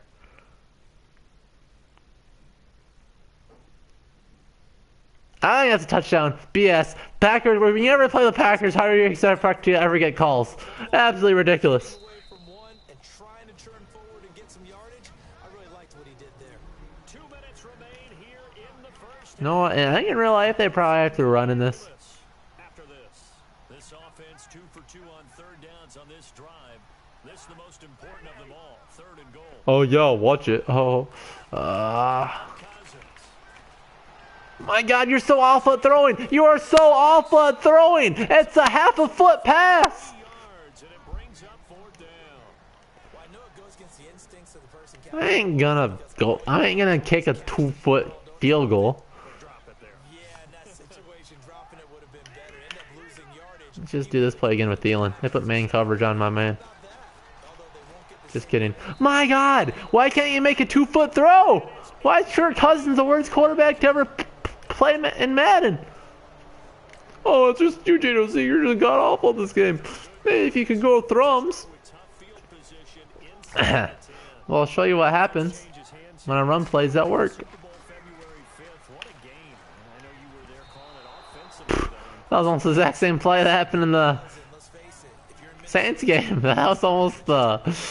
I think that's a touchdown. BS. Packers, when you ever play the Packers, how do you expect to ever get calls? Absolutely ridiculous. Away from one and trying to turn forward and get some yardage. I really liked what he did there. 2 minutes remain here in the first. No, and I think in real life they probably have to run in this. After this offense 2 for 2 on third downs on this drive. This is the most important of them all. 3rd and goal. Oh, yo, watch it. Oh, Cousins. my God, you're so awful at throwing. You are so awful at throwing. It's a half a foot pass. Yards, and it brings up 4th down. Well, I know it goes against the instincts of the person. I ain't gonna go. I ain't gonna kick a 2-foot field goal. Drop it there. Yeah, in that situation, dropping it would have been better. End up losing yardage. Let's just do this play again with Thielen. They put man coverage on my man. Although they won't get the Just kidding. My God, why can't you make a 2-foot throw? Why is Kirk Cousins the worst quarterback to ever play in Madden? Oh, it's just you, JOC. You're just god awful at this game. Hey, if you could go thrums. Tough field position inside the 10. Well, I'll show you what happens Changes hands. when I run plays that work. Super Bowl February 5th. What a game. And I know you were there calling it offensively. That was almost the exact same play that happened in the let's face it, if you're in Saints game. That was almost the. Minnesota,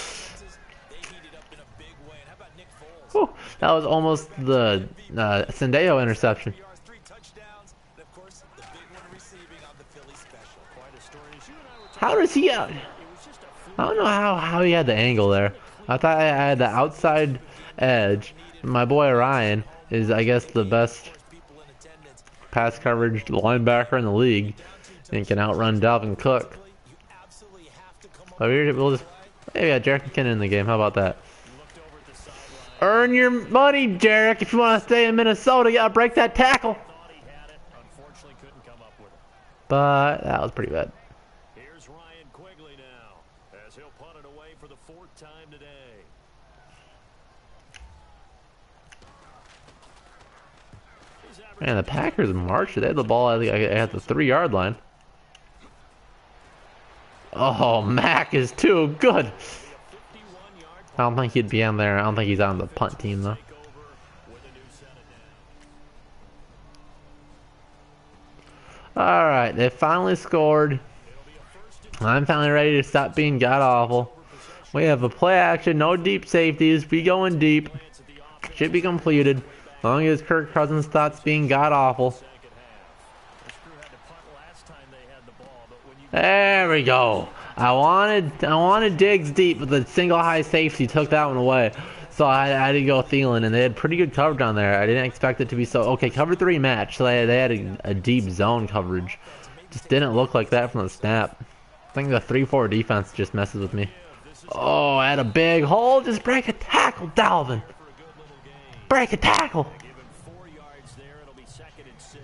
they heated up in a big way. And how about Nick Foles? Whew, that was almost the Sendeo interception. yards, 3 touchdowns, and of course, the big one receiving on the Philly special. Quite a story. As you and I were talking, How does he out? it was just a fluke. I don't know how he had the angle there. I thought I had the outside edge. My boy Ryan is, I guess, the best People in attendance, pass coverage linebacker in the league and can outrun Dalvin Cook. you absolutely have to come But we'll just maybe got Jarek McKinnon in the game. How about that? Looked over at the sideline. Earn your money, Jarek. If you want to stay in Minnesota, you gotta break that tackle. Thought he had it. Unfortunately, couldn't come up with it. But that was pretty bad. Here's Ryan Quigley now, as he'll punt it away for the 4th time today. He's averaging Man, the Packers marched. They had the ball at the 3-yard line. Oh, Mac is too good. 51 yard I don't think he'd be on there. I don't think he's on the punt team though. takeover with a new set of downs. All right, they finally scored. I'm finally ready to stop being god awful. We have a play action, no deep safeties. We going deep. Glance at the offense Should be completed. As long as Kirk Cousins stops being god awful. second half. This crew had to punt last time they had the ball, but when you There we go. I wanted Diggs deep, but the single high safety took that one away. So I had to go Thielen, and they had pretty good coverage on there. I didn't expect it to be so. Okay, cover 3 match. So they had a deep zone coverage. Just didn't look like that from the snap. I think the 3-4 defense just messes with me. Oh, at a big hole. Just break a tackle, Dalvin. Break a tackle. given 4 yards there, it'll be 2nd and 6.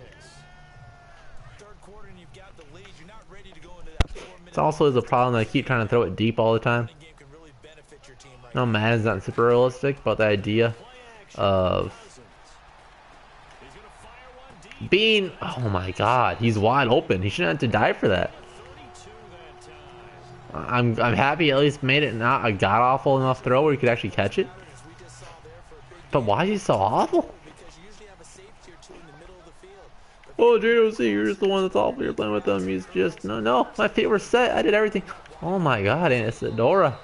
third quarter and you've got the lead. You're not ready to go into that 4-minute It's also the problem that I keep trying to throw it deep all the time. game can really benefit your team right No, Madden's not super realistic, but the idea of He's going to fire one deep. being, oh my God, he's wide open. He shouldn't have to die for that. 32 that time. I'm happy he at least made it not a god awful enough throw where he could actually catch it. as we just saw there for a big But why is he so awful? because you usually have a safety or two in the middle of the field. Oh, JOC, you're just the one that's awful. You're playing with them. He's just no. My feet were set. I did everything. Oh my God, and it's Adora.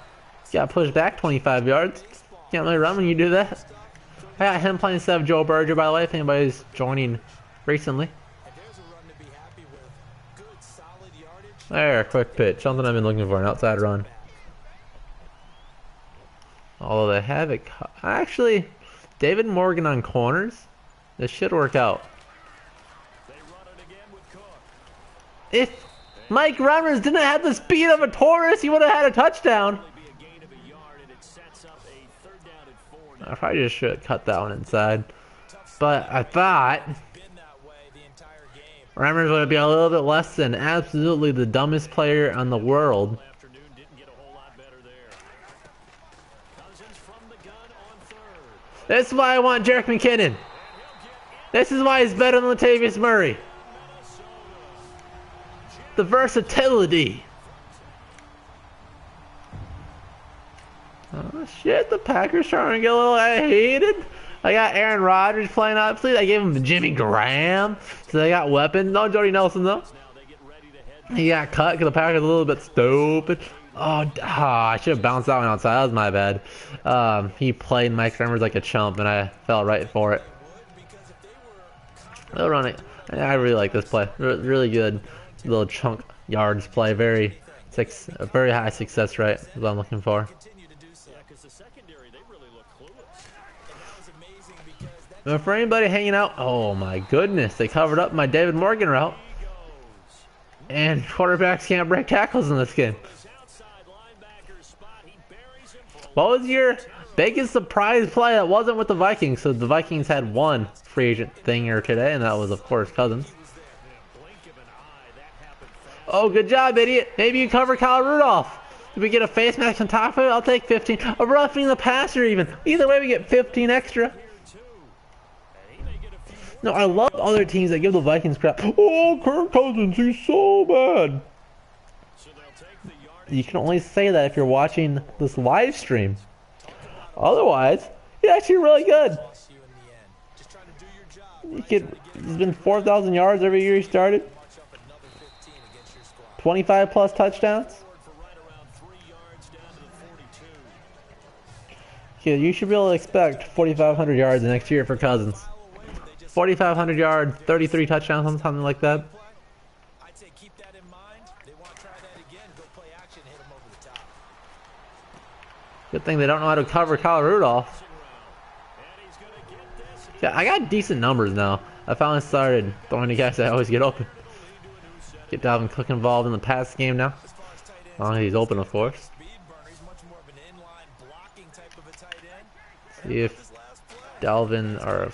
Got pushed back 25 yards. Can't really run when you do that. I got him playing instead of Joe Berger, by the way. If anybody's joining recently. And there's a run to be happy with. Good, solid yardage. There, quick pitch. Something I've been looking for, an outside run. Although they have it. Actually, David Morgan on corners. This should work out. They run it again with Cook. If Mike Remmers didn't have the speed of a Taurus, he would have had a touchdown. Only be a gain of a yard, and it sets up a 3rd down and 4 now. I probably just should have cut that one inside. But I thought Been that way the entire game. Remmers would be a little bit less than absolutely the dumbest player in the world. Afternoon didn't get a whole lot better there. This is why I want Jerick McKinnon. This is why he's better than Latavius Murray. The versatility. Oh shit, the Packers trying to get a little heated. I got Aaron Rodgers playing obviously. I gave him Jimmy Graham. So they got weapons. No Jordy Nelson though. He got cut because the Packers are a little bit stupid. I should have bounced that one outside. That was my bad. He played Mike Remmers like a chump, and I fell right for it. They'll run it. I really like this play. Really good little chunk yards play. Very high success rate is what I'm looking for. And for anybody hanging out, oh my goodness, they covered up my David Morgan route. And quarterbacks can't break tackles in this game. What was your biggest surprise play that wasn't with the Vikings? So the Vikings had one free agent thinger today, and that was, of course, Cousins. Oh, good job, idiot. Maybe you cover Kyle Rudolph. Did we get a face mask on top of it? I'll take 15. A roughing the passer even. Either way, we get 15 extra. No, I love other teams that give the Vikings crap. Oh, Kirk Cousins, he's so bad. You can only say that if you're watching this live stream. Otherwise, he's actually really good. He's been 4,000 yards every year he started. 25 plus touchdowns. Yeah, you should be able to expect 4,500 yards next year for Cousins. 4,500 yards, 33 touchdowns, something like that. I'd say keep that in mind. They want to try that again. Go play action, hit them over the top. Good thing they don't know how to cover Kyle Rudolph. Yeah, I got decent numbers now. I finally started throwing the guys that always get open. Get Dalvin Cook involved in the pass game now. As long as he's open, of course. See if Dalvin or...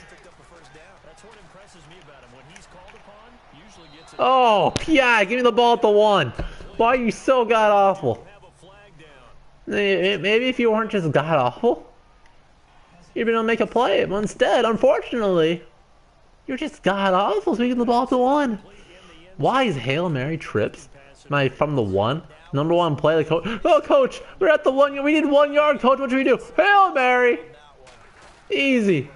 Oh, yeah, give me the ball at the 1. Why are you so god-awful? Maybe if you weren't just god-awful, you'd be able to make a play. But instead, unfortunately, you're just god-awful, so you get the ball at the 1. Why is Hail Mary trips from the 1? Number 1 play, the coach. Oh, coach, we're at the 1. We need 1 yard, coach. What should we do? Hail Mary. Easy.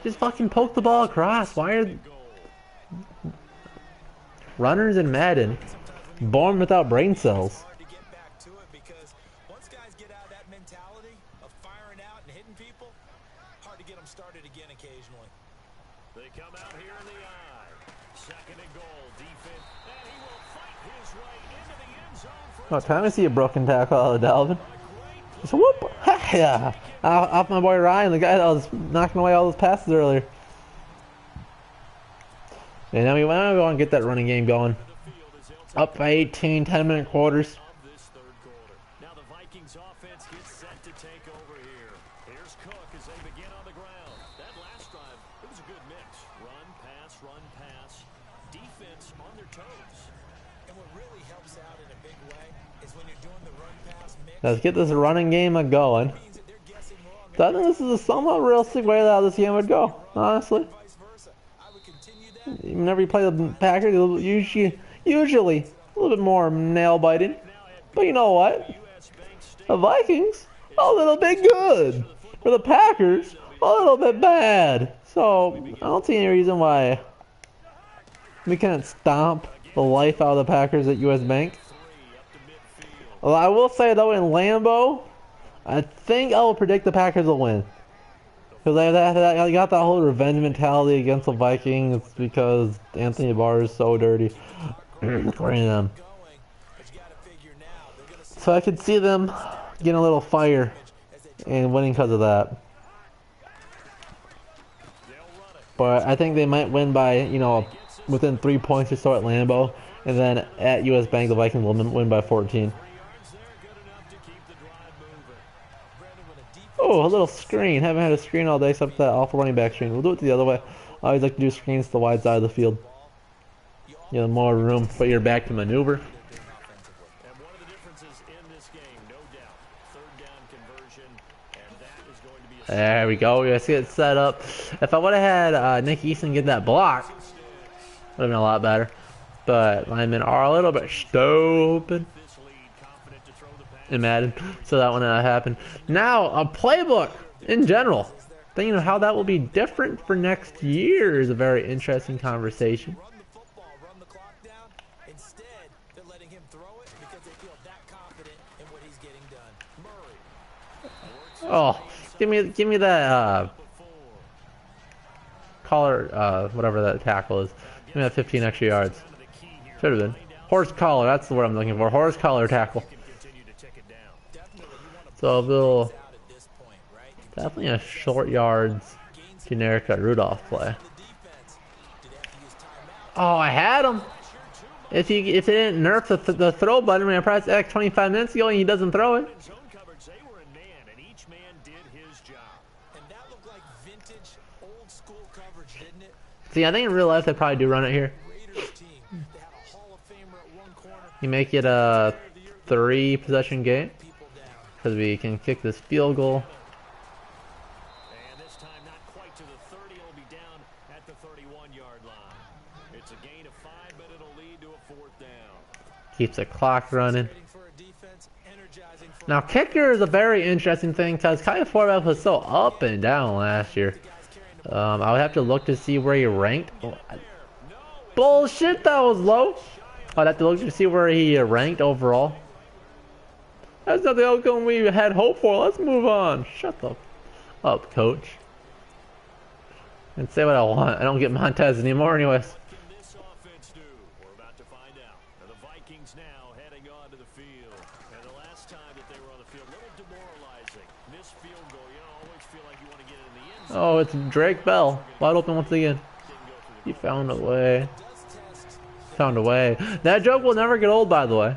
Just fucking poke the ball across. Why are runners in Madden born without brain cells? They come out here in the eye. Second and goal, defense, and he will fight his way into the end zone. Oh, time to see a broken tackle out of Dalvin. Just whoop! Yeah, off my boy Ryan, the guy that was knocking away all those passes earlier. And now we want to get that running game going. Up by 18, 10-minute quarters. Now the Vikings offense gets set to take over here. Here's Cook as they begin on the ground. That last drive, it was a good mix. Run, pass, defense on their toes. And what really helps out in a big way is when you're doing the run-pass mix. Let's get this running game going. So I think this is a somewhat realistic way that this game would go, honestly. Whenever you play the Packers, usually a little bit more nail-biting. But you know what? The Vikings, a little bit good. For the Packers, a little bit bad. So, I don't see any reason why we can't stomp the life out of the Packers at US Bank. Well, I will say, though, in Lambeau, I think I will predict the Packers will win. Because I got that whole revenge mentality against the Vikings because Anthony Barr is so dirty. According to them. So I could see them getting a little fire and winning because of that. But I think they might win by, within 3 points or so at Lambeau. And then at US Bank, the Vikings will win by 14. Oh, a little screen. Haven't had a screen all day except that awful running back screen. We'll do it the other way. I always like to do screens to the wide side of the field. More room for your back to maneuver. And one of the differences in this game, no doubt, third down conversion There we go. Let's get set up. If I would have had Nick Easton get that block, would have been a lot better. But linemen are a little bit stupid in Madden, so that one happened. Now, a playbook in general. Thinking of how that will be different for next year is a very interesting conversation. Run the football, run the clock down. Instead, they're letting him throw it because they feel that confident in what he's getting done. Murray. Oh, give me that collar, whatever that tackle is. Give me that 15 extra yards. Should have been horse collar. That's the word I'm looking for. Horse collar tackle. So a little, definitely a short yards generic Rudolph play. Oh, I had him. If they didn't nerf the throw button when I pressed X 25 minutes ago and he doesn't throw it. See, I think in real life they probably do run it here. You make it a 3 possession game because we can kick this field goal. And this time not quite to the 30, it'll be down at the 31-yard line. It's a gain of 5, but it'll lead to a 4th down. Keeps the clock running. Now kicker is a very interesting thing because Kyle Forbath was so up and down last year. I would have to look to see where he ranked. Oh, bullshit, that was low. I'd have to look to see where he ranked overall. That's not the outcome we had hoped for. Let's move on. Shut the up, coach. And say what I want. I don't get Montez anymore anyways. This offense do? We're about to find out. Now the Vikings now heading onto the field. And the last time that they were on the field, a little demoralizing. Missed field goal. You always feel like you want to get it in the end zone. Oh, it's Drake Bell. Wide open once again. He found a way. Found a way. That joke will never get old, by the way.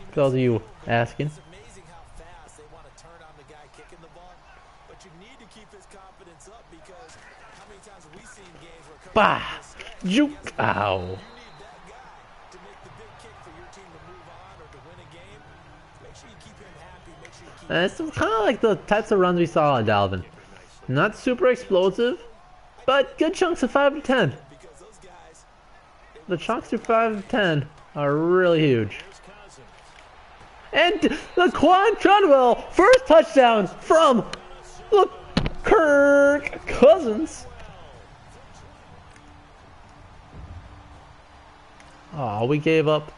For those of you asking. It's amazing how fast they want to turn on the guy kicking the ball, but you need to keep his confidence up because how many times have we seen games where Bah! Juke! Ow. you need that guy to make the big kick for your team to move on or to win a game. Make sure you keep him happy. Make sure you keep And it's kind of like the types of runs we saw on Dalvin. Not super explosive, but good chunks of 5 to 10. because those guys The chunks of 5 to 10 are really huge. And the Quan Trudwell first touchdown from Kirk Cousins. Oh, we gave up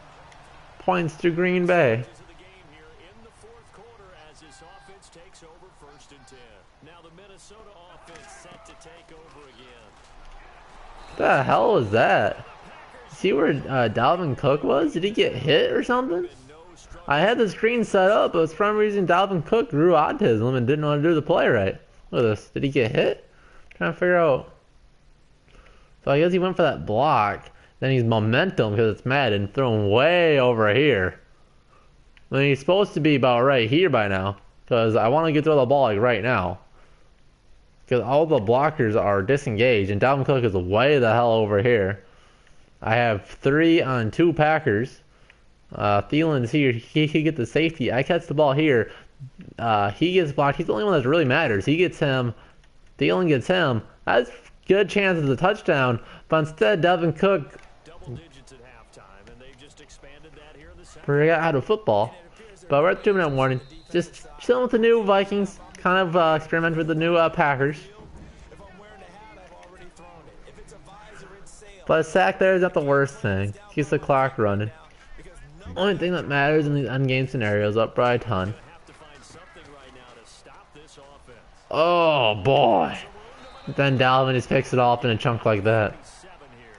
points to Green Bay. Of the game here in the 4th quarter as this offense takes over 1st and 10. Now the Minnesota offense set to take over again. What the hell was that? See where Dalvin Cook was? Did he get hit or something? I had the screen set up, but for some reason Dalvin Cook grew autism and didn't want to do the play right. Look at this. Did he get hit? Trying to figure out. So I guess he went for that block. Then he's momentum because it's Madden thrown way over here. When he's supposed to be about right here by now. Because I want to get through the ball like right now. Because all the blockers are disengaged and Dalvin Cook is way the hell over here. I have 3 on 2 Packers. Thielen's here. He could get the safety. I catch the ball here. He gets blocked. He's the only one that really matters. He gets him. Thielen gets him. That's good chance of the touchdown. But instead, Dalvin Cook Double digits at halftime, and they've just expanded that here in the 2nd. forgot how to football. But we're at 2-minute warning. Just chilling with the new Vikings. Kind of experiment with the new Packers. if I'm wearing a hat, I've already thrown it. If it's a visor, it's sail. But a sack there is not the worst thing. Keeps the clock running. Only thing that matters in these endgame scenarios up by a ton. Have to find something right now to stop this offense. Oh boy. Then Dalvin just picks it off in a chunk like that. 7 here.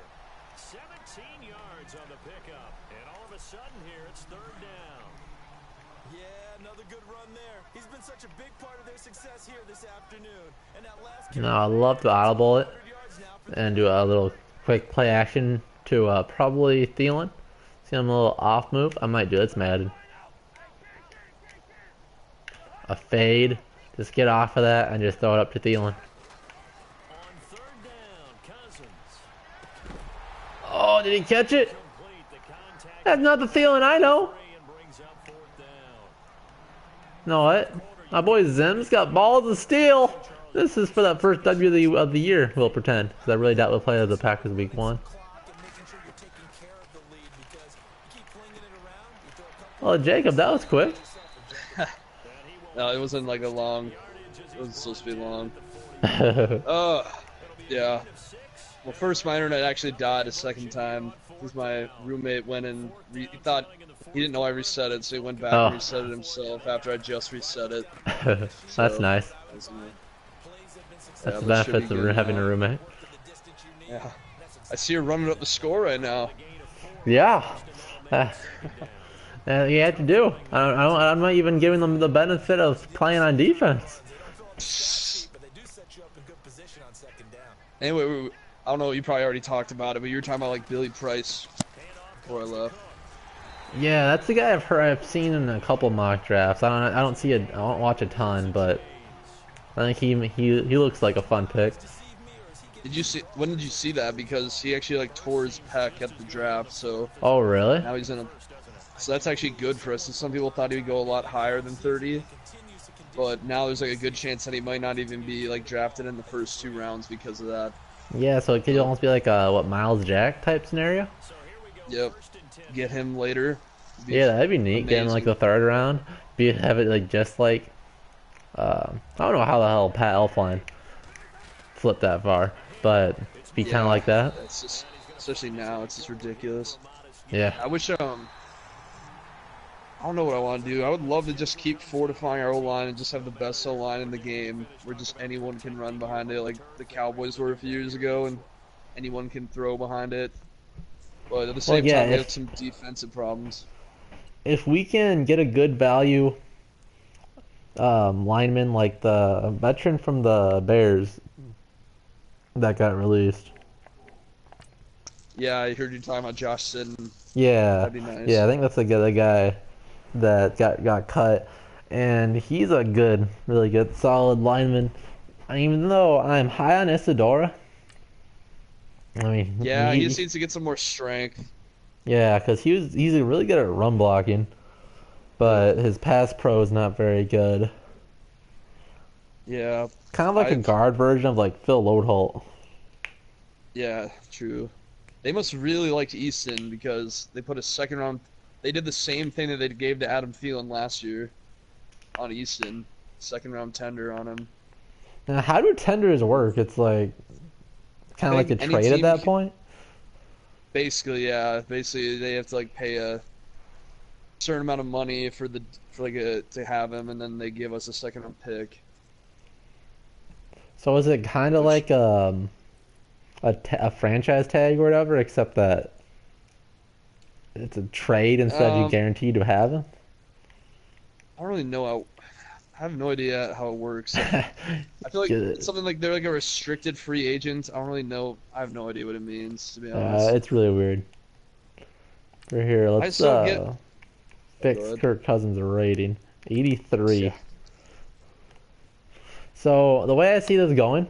17 yards on the pickup. And all of a sudden here, it's 3rd down. Yeah, another good run there. He's been such a big part of their success here this afternoon. And that last Now I love to audible it 100 yards now for and do a little quick play action to probably Thielen. See him a little off move. I might do it. It's Madden. A fade. Just get off of that and just throw it up to Thielen. On 3rd down, Cousins. Oh, did he catch it? Complete the contact. That's not the Thielen I know. And brings up 4th down. Know what? My boy Zim's got balls of steel. This is for that first W of the year, we'll pretend. Because I really doubt we'll play the Packers week 1. Well, Jacob, that was quick. No, it wasn't like a long. It wasn't supposed to be long. Yeah. Well, first my internet actually died a second time because my roommate went and he thought he didn't know I reset it, so he went back and reset it himself after I just reset it. That's nice. That's the benefits of having a roommate. Yeah. I see her running up the score right now. Yeah. You have to do. I'm not even giving them the benefit of playing on defense. Anyway, I don't know. You probably already talked about it, but you were talking about like Billy Price before I left. Yeah, that's the guy I've seen in a couple mock drafts. I don't watch a ton, but I think he looks like a fun pick. Did you see? When did you see that? Because he actually like tore his pec at the draft. So. Oh really? Now he's in a. So that's actually good for us. So some people thought he would go a lot higher than 30, but now there's like a good chance that he might not even be like drafted in the first 2 rounds because of that. Yeah, so it could almost be like a Miles Jack type scenario. Yep. Get him later. Yeah, that'd be neat. Get him like the 3rd round. Have it like just like I don't know how the hell Pat Elflein flipped that far, but be kind of like that. It's just, especially now, it's just ridiculous. Yeah. I wish I don't know what I want to do. I would love to just keep fortifying our O-line and just have the best O-line in the game where just anyone can run behind it like the Cowboys were a few years ago and anyone can throw behind it. But at the same time, we have some defensive problems. If we can get a good value lineman like the veteran from the Bears that got released. Yeah, I heard you talking about Josh Sitton. Yeah. That'd be nice. Yeah, I think that's the guy that got cut, and he's a really good, solid lineman. And even though I'm high on Isadora, I mean, yeah, he just needs to get some more strength. Yeah, because he's really good at run blocking, but his pass pro is not very good. Yeah, kind of like a guard version of like Phil Loadholt. Yeah, true. They must really like Easton because they put a 2nd round. They did the same thing that they gave to Adam Thielen last year on Easton. 2nd round tender on him. Now, how do tenders work? It's like kind of like a trade at that point? Basically, yeah. Basically, they have to like pay a certain amount of money to have him, and then they give us a 2nd round pick. So is it kind of like a franchise tag or whatever, except that it's a trade instead you guaranteed to have him? I don't really know I have no idea how it works. I feel like it's something like they're like a restricted free agent. I don't really know. I have no idea what it means, to be honest. It's really weird. We're here. Let's fix Kirk Cousins' rating. 83. Yeah. So the way I see this going,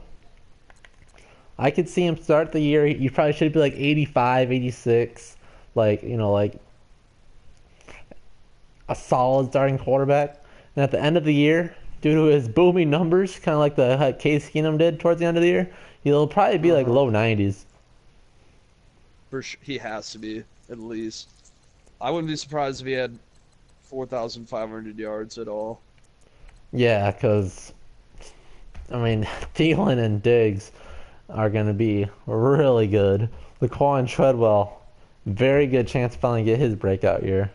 I could see him start the year. You probably should be like 85, 86. Like, like a solid starting quarterback. And at the end of the year, due to his booming numbers, kind of like the Case Keenum did towards the end of the year, he'll probably be like low 90s. For sure, he has to be, at least. I wouldn't be surprised if he had 4,500 yards at all. Yeah, because, I mean, Thielen and Diggs are going to be really good. Laquan Treadwell, very good chance to finally get his breakout year.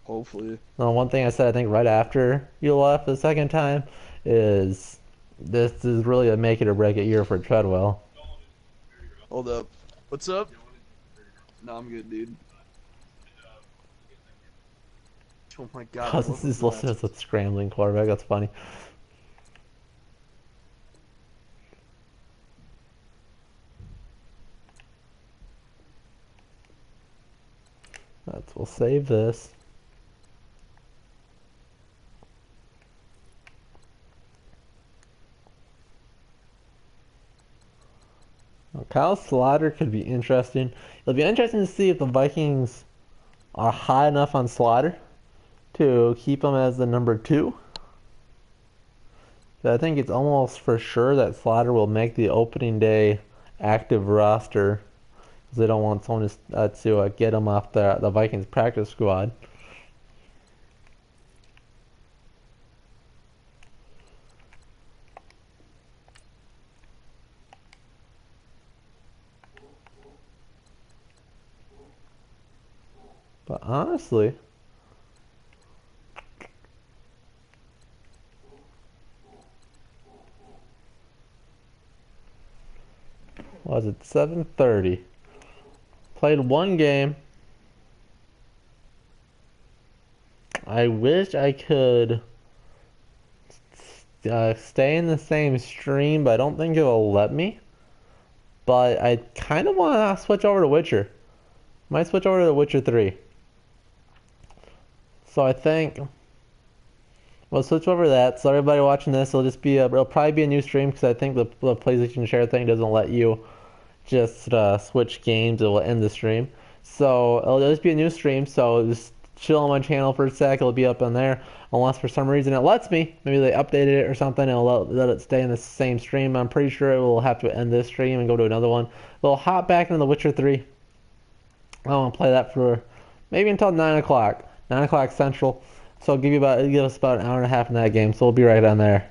Hopefully. Now, one thing I said, I think right after you left the 2nd time, is this is really a make it or break it year for Treadwell. Hold up. What's up? No, I'm good, dude. Oh my god. Cousins is listed as a scrambling quarterback. That's funny. We'll save this. Kyle Slaughter could be interesting. It'll be interesting to see if the Vikings are high enough on Slaughter to keep him as the number 2. I think it's almost for sure that Slaughter will make the opening day active roster because they don't want someone to get him off the Vikings practice squad. But honestly, was it 7:30? Played one game. I wish I could stay in the same stream, but I don't think it will let me. But I kind of want to switch over to Witcher. Might switch over to The Witcher 3. So I think we'll switch over to that. So everybody watching this, it'll probably be a new stream because I think the PlayStation Share thing doesn't let you just switch games. It will end the stream. So it'll just be a new stream. So just chill on my channel for a sec. It'll be up on there. Unless for some reason it lets me. Maybe they updated it or something. It'll let it stay in the same stream. I'm pretty sure it will have to end this stream and go to another one. We'll hop back into The Witcher 3. I want to play that for maybe until 9 o'clock. 9 o'clock Central. So give us about an hour and a half in that game. So we'll be right on there.